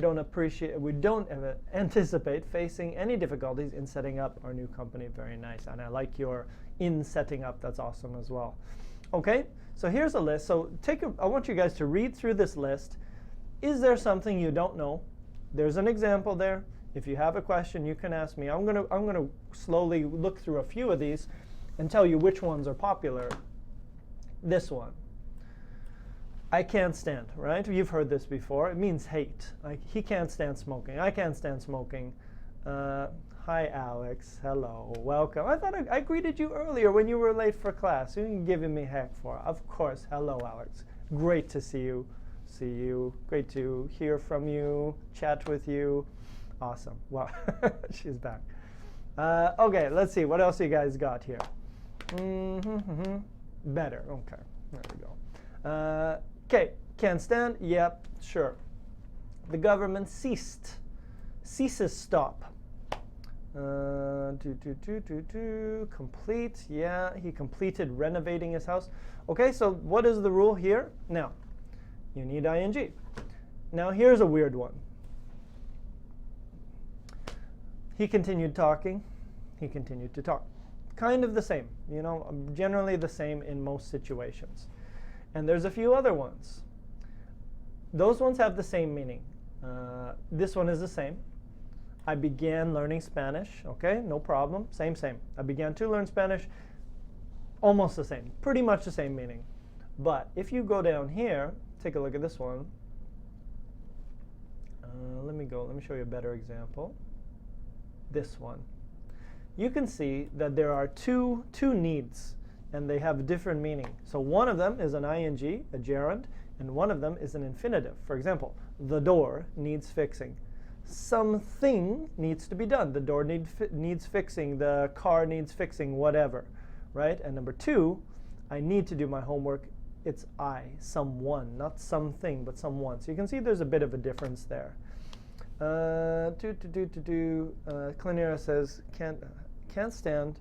don't anticipate facing any difficulties in setting up our new company. Very nice. And I like your in setting up. That's awesome as well. Okay, so here's a list. So I want you guys to read through this list. Is there something you don't know? There's an example there. If you have a question, you can ask me. I'm gonna slowly look through a few of these and tell you which ones are popular. This one. I can't stand, right? You've heard this before. It means hate. Like, he can't stand smoking. I can't stand smoking. Hi, Alex. Hello. Welcome. I thought I greeted you earlier when you were late for class. Who are you giving me heck for? Of course. Hello, Alex. Great to see you. Great to hear from you, chat with you. Awesome. Wow. She's back. Okay, let's see. What else you guys got here? Better. Okay. There we go. Okay, can't stand? Yep, sure. The government ceases, stop. Complete, yeah, he completed renovating his house. Okay, so what is the rule here? Now, you need ing. Now here's a weird one. He continued talking. He continued to talk. Kind of the same, you know, generally the same in most situations. And there's a few other ones. Those ones have the same meaning. This one is the same. I began learning Spanish. Okay, no problem. Same. I began to learn Spanish. Almost the same. Pretty much the same meaning. But if you go down here, take a look at this one. Let me show you a better example. This one. You can see that there are two needs, and they have different meaning. So one of them is an ing, a gerund, and one of them is an infinitive. For example, the door needs fixing. Something needs to be done. The door needs fixing. The car needs fixing, whatever, right? And number two, I need to do my homework. It's I, someone, not something, but someone. So you can see there's a bit of a difference there. Clinera says, can't stand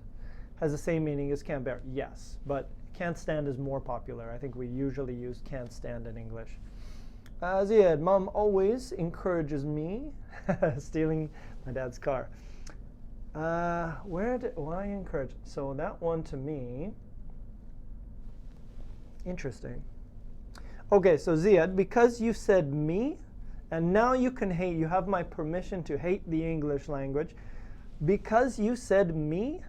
has the same meaning as can't bear. Yes, but can't stand is more popular. I think we usually use can't stand in English. Ziad, Mom always encourages me stealing my dad's car. Why encourage? So that one to me, interesting. Okay, so Ziad, because you said me, and now you can hate, you have my permission to hate the English language. Because you said me,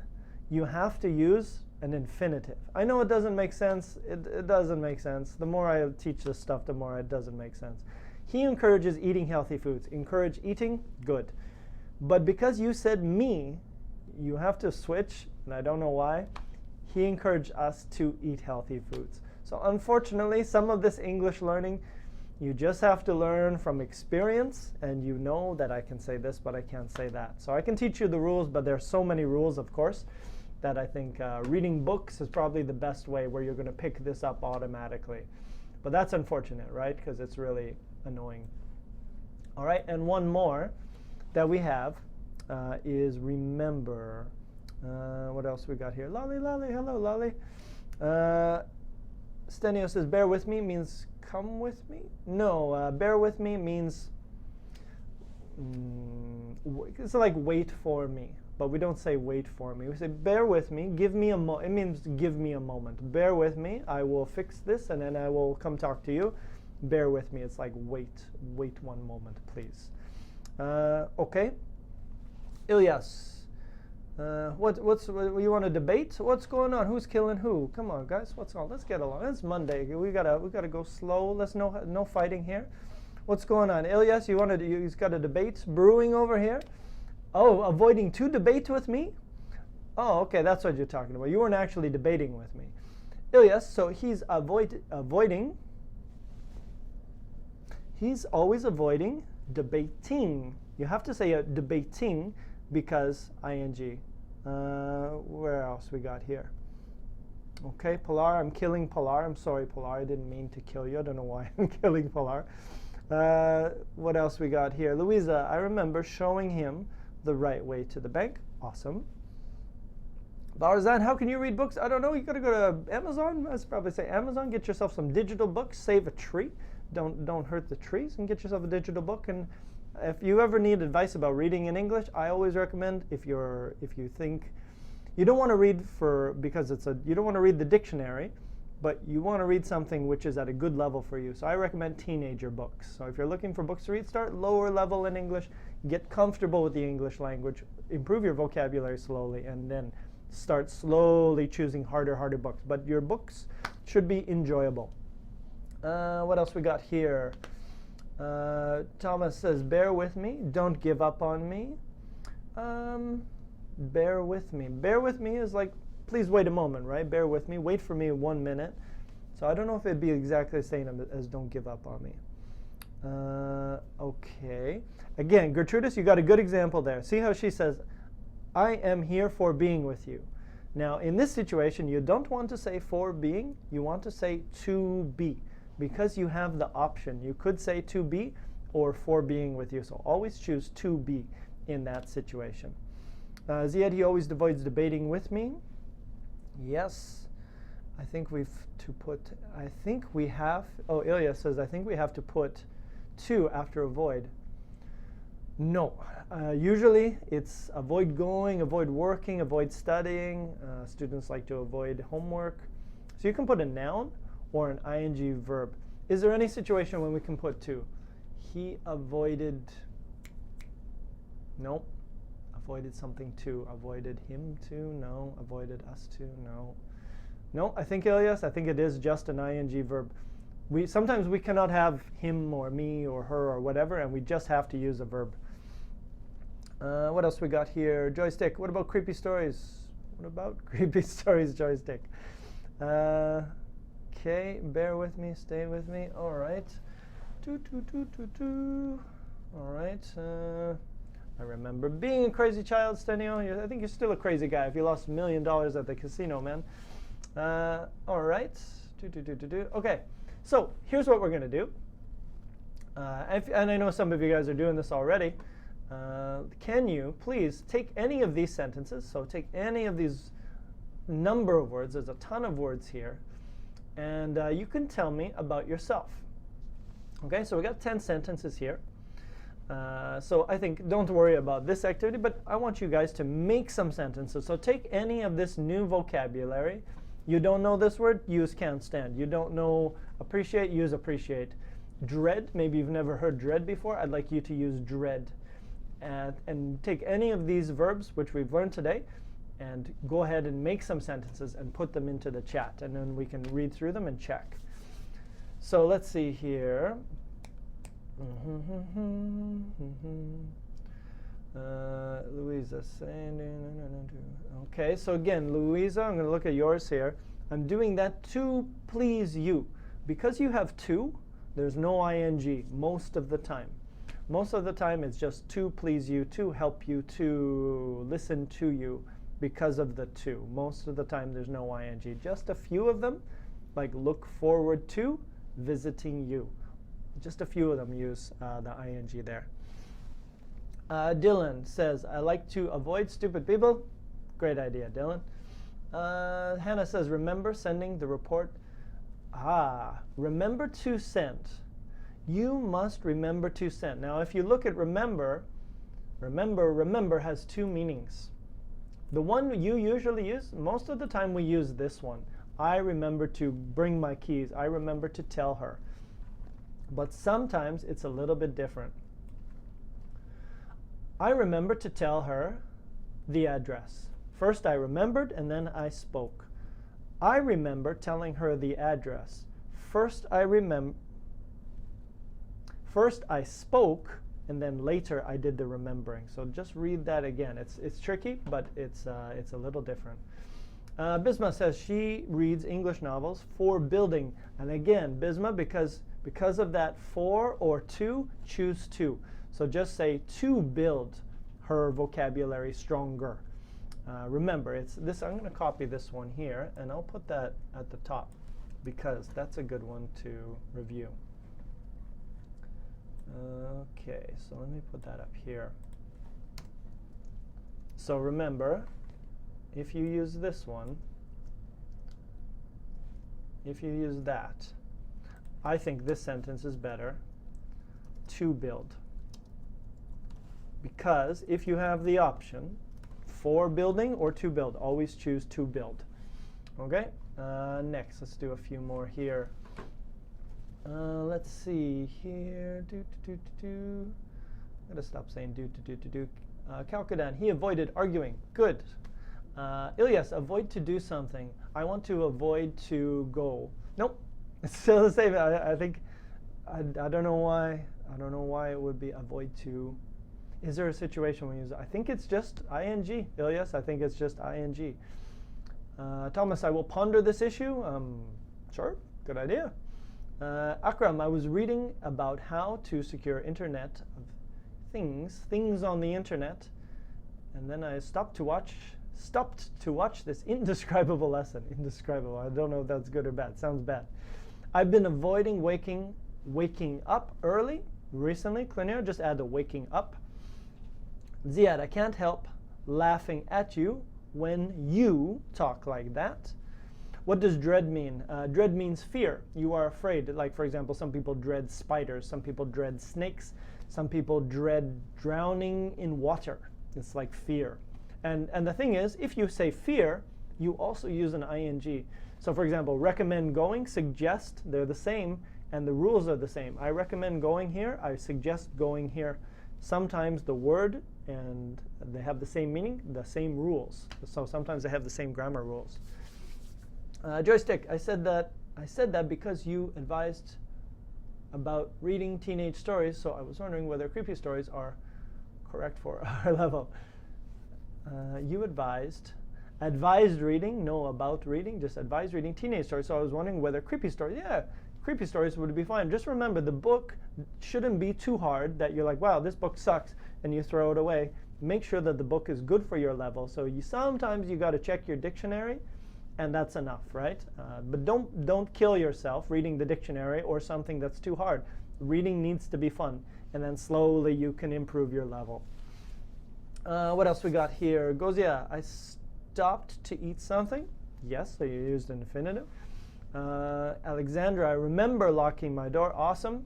you have to use an infinitive. I know it doesn't make sense. It doesn't make sense. The more I teach this stuff, the more it doesn't make sense. He encourages eating healthy foods. Encourage eating, good. But because you said me, you have to switch, and I don't know why. He encouraged us to eat healthy foods. So unfortunately, some of this English learning, you just have to learn from experience, and you know that I can say this, but I can't say that. So I can teach you the rules, but there are so many rules, of course, that I think reading books is probably the best way where you're going to pick this up automatically. But that's unfortunate, right? Because it's really annoying. All right, and one more that we have is remember. What else we got here? Lolly, hello, Lolly. Stenio says, bear with me means come with me? No, bear with me means, it's like wait for me. But we don't say wait for me. We say bear with me, give me a moment. It means give me a moment. Bear with me, I will fix this, and then I will come talk to you. Bear with me, it's like wait one moment, please. Okay. Ilyas, what you want to debate? What's going on? Who's killing who? Come on, guys, what's on? Let's get along. It's Monday. We gotta go slow. Let's no fighting here. What's going on? Ilyas, you've got a debate brewing over here. Oh, avoiding to debate with me? Oh, okay, that's what you're talking about. You weren't actually debating with me. Ilyas, so he's avoiding. He's always avoiding debating. You have to say debating because ing. Where else we got here? Okay, Pilar, I'm killing Pilar. I'm sorry, Pilar. I didn't mean to kill you. I don't know why I'm killing Pilar. What else we got here? Louisa, I remember showing him the right way to the bank. Awesome. Barzan, how can you read books? I don't know. You got to go to Amazon. I'd probably say Amazon. Get yourself some digital books. Save a tree. Don't hurt the trees, and get yourself a digital book. And if you ever need advice about reading in English, I always recommend if you think you don't want to read you don't want to read the dictionary, but you want to read something which is at a good level for you. So I recommend teenager books. So if you're looking for books to read, start lower level in English, get comfortable with the English language, improve your vocabulary slowly, and then start slowly choosing harder books. But your books should be enjoyable. What else we got here? Thomas says, bear with me. Don't give up on me. Bear with me. Bear with me is like, please wait a moment, right? Bear with me. Wait for me 1 minute. So I don't know if it'd be exactly the same as don't give up on me. Okay. Again, Gertrudis, you got a good example there. See how she says, I am here for being with you. Now, in this situation, you don't want to say for being. You want to say to be, because you have the option. You could say to be or for being with you. So always choose to be in that situation. Ziad, he always avoids debating with me. Yes. I think we have, Ilya says, I think we have to put to after avoid. No. Usually it's avoid going, avoid working, avoid studying. Students like to avoid homework. So you can put a noun or an ing verb. Is there any situation when we can put to? He avoided, nope. Avoided something to. Avoided him to, no. Avoided us to, no. No, I think, Ilyas, I think it is just an ing verb. Sometimes we cannot have him or me or her or whatever, and we just have to use a verb. What else we got here? Joystick. What about creepy stories? What about creepy stories, Joystick? Okay, bear with me, stay with me. All right. All right. I remember being a crazy child, Stenio. I think you're still a crazy guy if you lost $1 million at the casino, man. All right. Okay. So here's what we're going to do. And I know some of you guys are doing this already. Can you please take any of these sentences, so take any of these number of words, there's a ton of words here, and you can tell me about yourself. Okay, so we got 10 sentences here. So I think don't worry about this activity, but I want you guys to make some sentences. So take any of this new vocabulary. You don't know this word, use can't stand. You don't know appreciate, use appreciate. Dread, maybe you've never heard dread before. I'd like you to use dread. And take any of these verbs, which we've learned today, and go ahead and make some sentences and put them into the chat. And then we can read through them and check. So let's see here. Louisa saying, okay, so again, Louisa, I'm going to look at yours here. I'm doing that to please you. Because you have to, there's no ing most of the time. Most of the time, it's just to please you, to help you, to listen to you because of the to. Most of the time, there's no ing. Just a few of them, like look forward to visiting you. Just a few of them use the ing there. Dylan says, I like to avoid stupid people. Great idea, Dylan. Hannah says, remember sending the report. Remember to send. You must remember to send. Now, if you look at remember has two meanings. The one you usually use, most of the time we use this one. I remember to bring my keys. I remember to tell her. But sometimes it's a little bit different. I remember to tell her the address. First I remembered and then I spoke. I remember telling her the address. First I spoke and then later I did the remembering. So just read that again. It's tricky, but it's a little different. Bisma says she reads English novels for building. And again, Bisma, because of that for or to, choose to. So just say to build her vocabulary stronger. Remember, it's this. I'm going to copy this one here, and I'll put that at the top because that's a good one to review. Okay, so let me put that up here. So remember, if you use this one, if you use that, I think this sentence is better, to build. Because if you have the option for building or to build, always choose to build. Okay, next, let's do a few more here. Let's see here. I'm going to stop saying do. Kalkadan, he avoided arguing. Good. Ilyas, avoid to do something. I want to avoid to go. Nope. It's still the same. I think, I don't know why. I don't know why it would be avoid to. Is there a situation when you use it? I think it's just ing. Ilyas, I think it's just ing. Thomas, I will ponder this issue. Sure, good idea. Akram, I was reading about how to secure Internet of things on the internet, and then I stopped to watch this indescribable lesson. Indescribable. I don't know if that's good or bad. Sounds bad. I've been avoiding waking up early recently. Clinier, just add the waking up. Ziad, I can't help laughing at you when you talk like that. What does dread mean? Dread means fear. You are afraid. Like, for example, some people dread spiders. Some people dread snakes. Some people dread drowning in water. It's like fear. And the thing is, if you say fear, you also use an ing. So, for example, recommend going, suggest, they're the same, and the rules are the same. I recommend going here. I suggest going here. Sometimes the word and they have the same meaning, the same rules. So sometimes they have the same grammar rules. Joystick, I said that because you advised about reading teenage stories, so I was wondering whether creepy stories are correct for our level. You advised reading, no about reading, just advised reading teenage stories. So I was wondering whether creepy stories, yeah, creepy stories would be fine. Just remember, the book shouldn't be too hard that you're like, wow, this book sucks, and you throw it away. Make sure that the book is good for your level. So sometimes you got to check your dictionary, and that's enough, right? But don't kill yourself reading the dictionary or something that's too hard. Reading needs to be fun, and then slowly you can improve your level. What else we got here? Gozia, I stopped to eat something. Yes, so you used an infinitive. Alexandra, I remember locking my door. Awesome.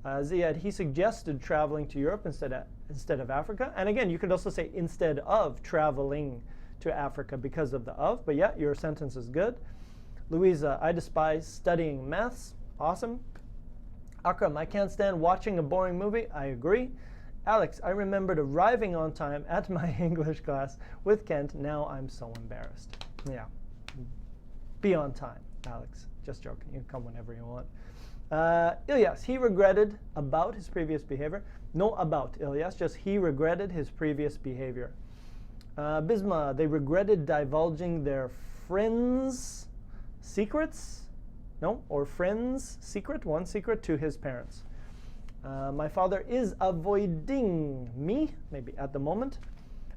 Ziad, he suggested traveling to Europe instead of Africa. And again, you could also say instead of traveling to Africa because of the of. But yeah, your sentence is good. Louisa, I despise studying maths. Awesome. Akram, I can't stand watching a boring movie. I agree. Alex, I remembered arriving on time at my English class with Kent. Now I'm so embarrassed. Yeah. Be on time, Alex. Just joking. You can come whenever you want. Ilyas, he regretted about his previous behavior. No about, Ilyas, just he regretted his previous behavior. Bisma, they regretted divulging their friends' secrets. No, or friend's secret, one secret to his parents. My father is avoiding me, maybe at the moment.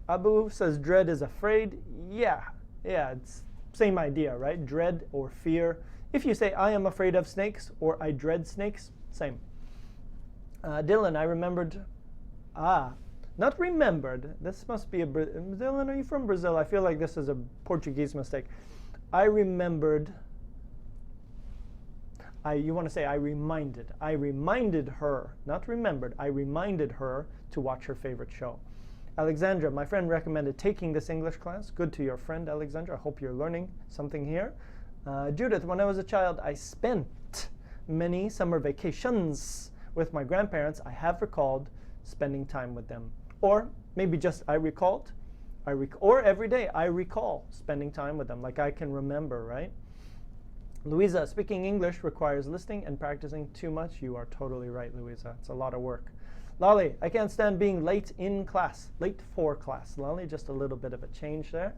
Abu says dread is afraid. Yeah, it's same idea, right? Dread or fear. If you say I am afraid of snakes or I dread snakes, same. Dylan, I remembered. Not remembered. This must be a Dylan, are you from Brazil? I feel like this is a Portuguese mistake. I remembered. You want to say I reminded. I reminded her, not remembered. I reminded her to watch her favorite show. Alexandra, my friend recommended taking this English class. Good to your friend, Alexandra. I hope you're learning something here. Judith, when I was a child, I spent many summer vacations with my grandparents. I have recalled spending time with them. Or maybe just I recalled. Or every day I recall spending time with them. Like I can remember, right? Louisa, speaking English requires listening and practicing too much. You are totally right, Louisa. It's a lot of work. Lolly, I can't stand being late in class. Late for class. Lolly, just a little bit of a change there.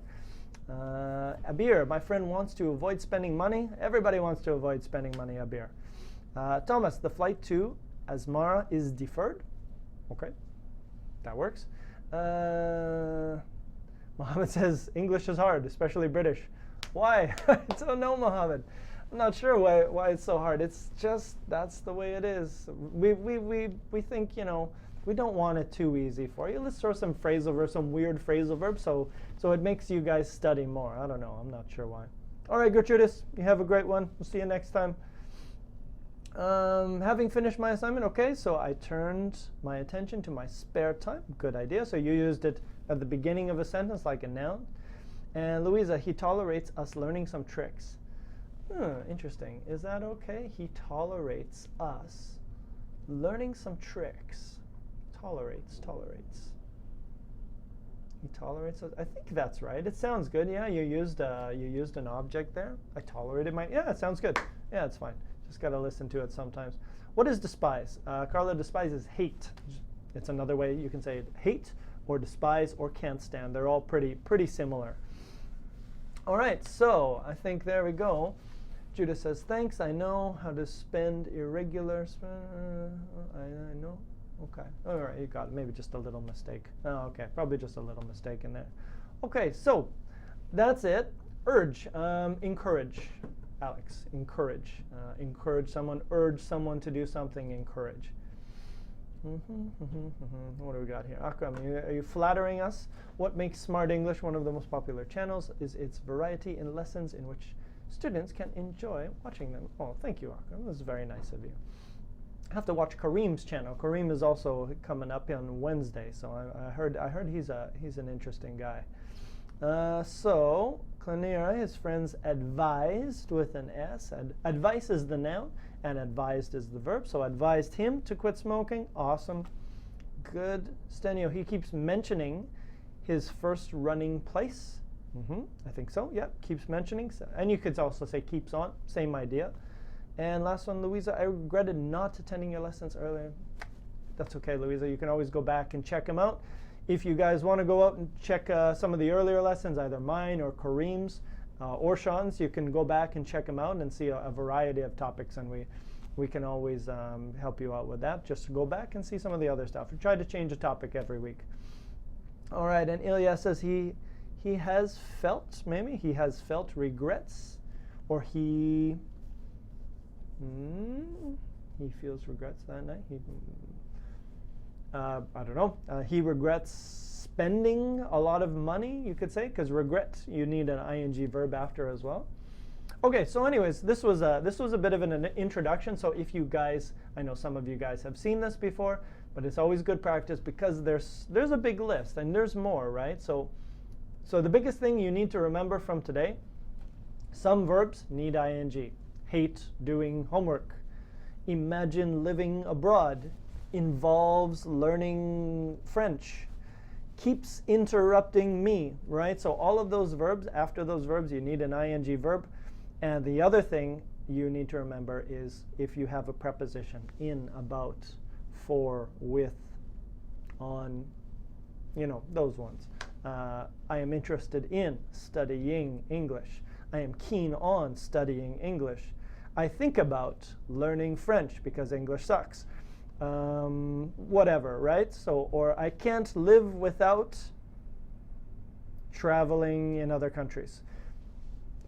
Abir, my friend wants to avoid spending money. Everybody wants to avoid spending money, Abir. Thomas, the flight to Asmara is deferred. Okay, that works. Mohammed says English is hard, especially British. Why? I don't know, Mohammed. I'm not sure why it's so hard. It's just that's the way it is. We think, you know, we don't want it too easy for you. Let's throw some phrasal verbs, some weird phrasal verbs, so it makes you guys study more. I don't know. I'm not sure why. All right, Gertrudis, you have a great one. We'll see you next time. Having finished my assignment, okay, so I turned my attention to my spare time. Good idea. So you used it at the beginning of a sentence like a noun. And Louisa, he tolerates us learning some tricks. Interesting. Is that okay? He tolerates us learning some tricks. Tolerates. He tolerates us. I think that's right. It sounds good. Yeah, you used an object there. I tolerated my. Yeah, it sounds good. Yeah, it's fine. Just got to listen to it sometimes. What is despise? Carla, despises hate. It's another way you can say it. Hate or despise or can't stand. They're all pretty similar. All right, so I think there we go. Judah says, thanks, I know how to spend irregular. I know. Okay, all right, you got it. Maybe just a little mistake. Oh, okay, probably just a little mistake in there. Okay, so that's it. Urge, encourage. Alex, encourage. Encourage someone, urge someone to do something, encourage. What do we got here? Akram, are you flattering us? What makes Smart English one of the most popular channels is its variety in lessons in which students can enjoy watching them. Oh, thank you, Akram. This is very nice of you. I have to watch Kareem's channel. Kareem is also coming up on Wednesday, so I heard he's an interesting guy. So Clanera, his friends advised with an S. Advice is the noun, and advised is the verb. So advised him to quit smoking. Awesome. Good. Stenio, he keeps mentioning his first running place. I think so. Yeah, keeps mentioning. So, and you could also say keeps on. Same idea. And last one, Louisa, I regretted not attending your lessons earlier. That's okay, Louisa. You can always go back and check them out. If you guys want to go out and check some of the earlier lessons, either mine or Kareem's or Sean's, you can go back and check them out and see a variety of topics, and we can always help you out with that. Just go back and see some of the other stuff. We try to change a topic every week. All right, and Ilya says he has felt regrets, or he feels regrets that night. I don't know. He regrets spending a lot of money, you could say, because regret, you need an ing verb after as well. Okay, so anyways, this was a bit of an introduction. So if you guys, I know some of you guys have seen this before, but it's always good practice because there's a big list and there's more, right? So the biggest thing you need to remember from today, some verbs need ing. Hate doing homework. Imagine living abroad. Involves learning French. Keeps interrupting me, right? So all of those verbs, after those verbs, you need an ing verb. And the other thing you need to remember is if you have a preposition, in, about, for, with, on, you know, those ones. I am interested in studying English. I am keen on studying English. I think about learning French because English sucks. Whatever, right? So, or I can't live without traveling in other countries.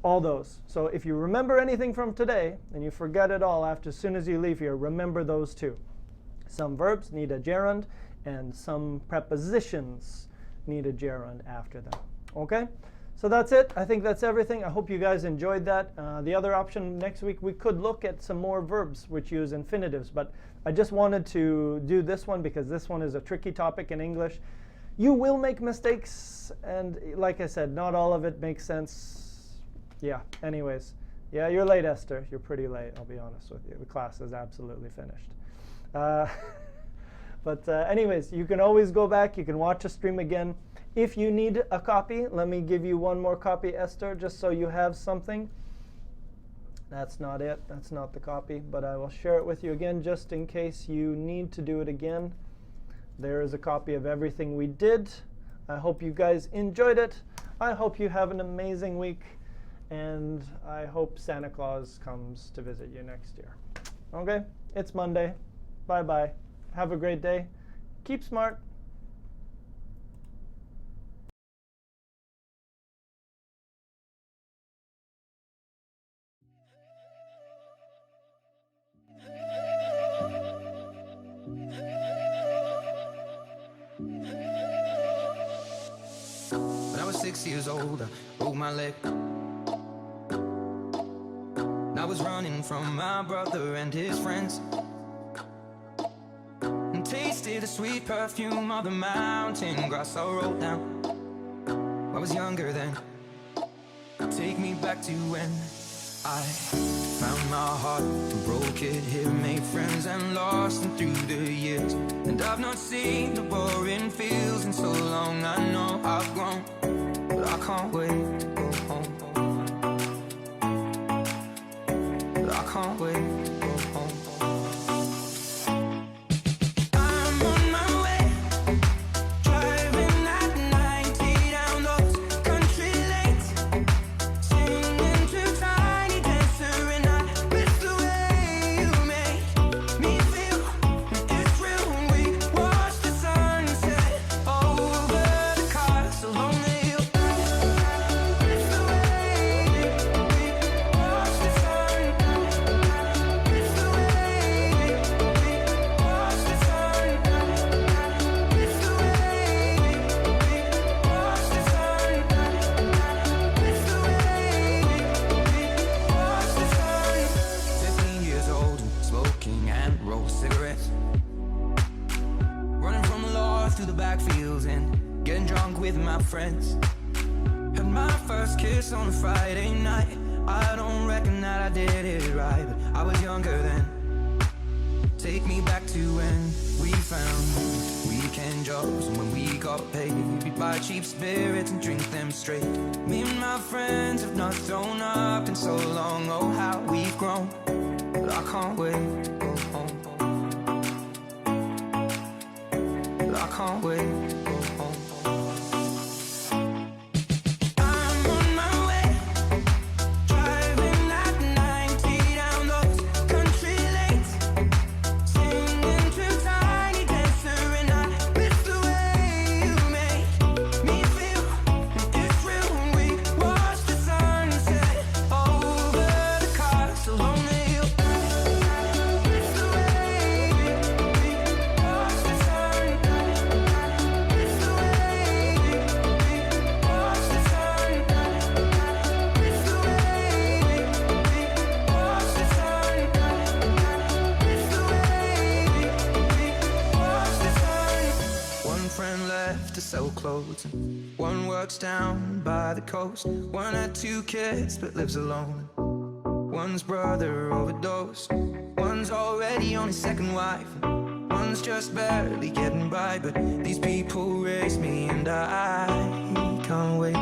All those. So if you remember anything from today and you forget it all as soon as you leave here, remember those two. Some verbs need a gerund and some prepositions need a gerund after them. Okay? So that's it. I think that's everything. I hope you guys enjoyed that. The other option next week, we could look at some more verbs which use infinitives, but I just wanted to do this one because this one is a tricky topic in English. You will make mistakes, and like I said, not all of it makes sense. Yeah, anyways. Yeah, you're late, Esther. You're pretty late, I'll be honest with you. The class is absolutely finished. But anyways, you can always go back. You can watch a stream again. If you need a copy, let me give you one more copy, Esther, just so you have something. That's not it. That's not the copy, but I will share it with you again just in case you need to do it again. There is a copy of everything we did. I hope you guys enjoyed it. I hope you have an amazing week. And I hope Santa Claus comes to visit you next year. Okay? It's Monday. Bye-bye. Have a great day. Keep smart. When I was 6 years old, I broke my leg. I was running from my brother and his friends, and tasted the sweet perfume of the mountain grass I rolled down. I was younger then. Take me back to when I found my heart and broke it here, made friends and lost them through the years. And I've not seen the boring fields in so long. I know I've grown, but I can't wait to go home. But I can't wait to go home. I'm on my way, driving at 90 down those country lanes, singing to Tiny Dancer, and I miss the way you make me feel. It's real when we watch the sunset over the castle on the hill. Miss the way we watch the sun. Miss the way we watch the sun. Miss the way we watch the sun. Miss the way we watch the sun. 15 years old and smoking and roll cigarettes, running from the law through the backfields and getting drunk with my friends. Had my first kiss on a Friday night. I don't reckon that I did it right, but I was younger then. Take me back to when we found weekend jobs, and when we got paid, we'd buy cheap spirits and drink them straight. Me and my friends have not thrown up in so long. Oh, how we've grown, but I can't wait to go home. But I can't wait to go home. I'm on my way, driving at 90 down those country lanes, singing to Tiny Dancer, and I miss the way you make me feel. It's real when we watch the sunset over the castle on the hill. Miss the way we watch the sun. Miss the way we watch the sun. Miss the way we watch the sun. Miss the way we watch the sun. One friend left to sell clothes, and one works down by the coast. One had 2 kids but lives alone. One's brother overdosed. One's already on his second wife. One's just barely getting by. But these people raised me, and I can't wait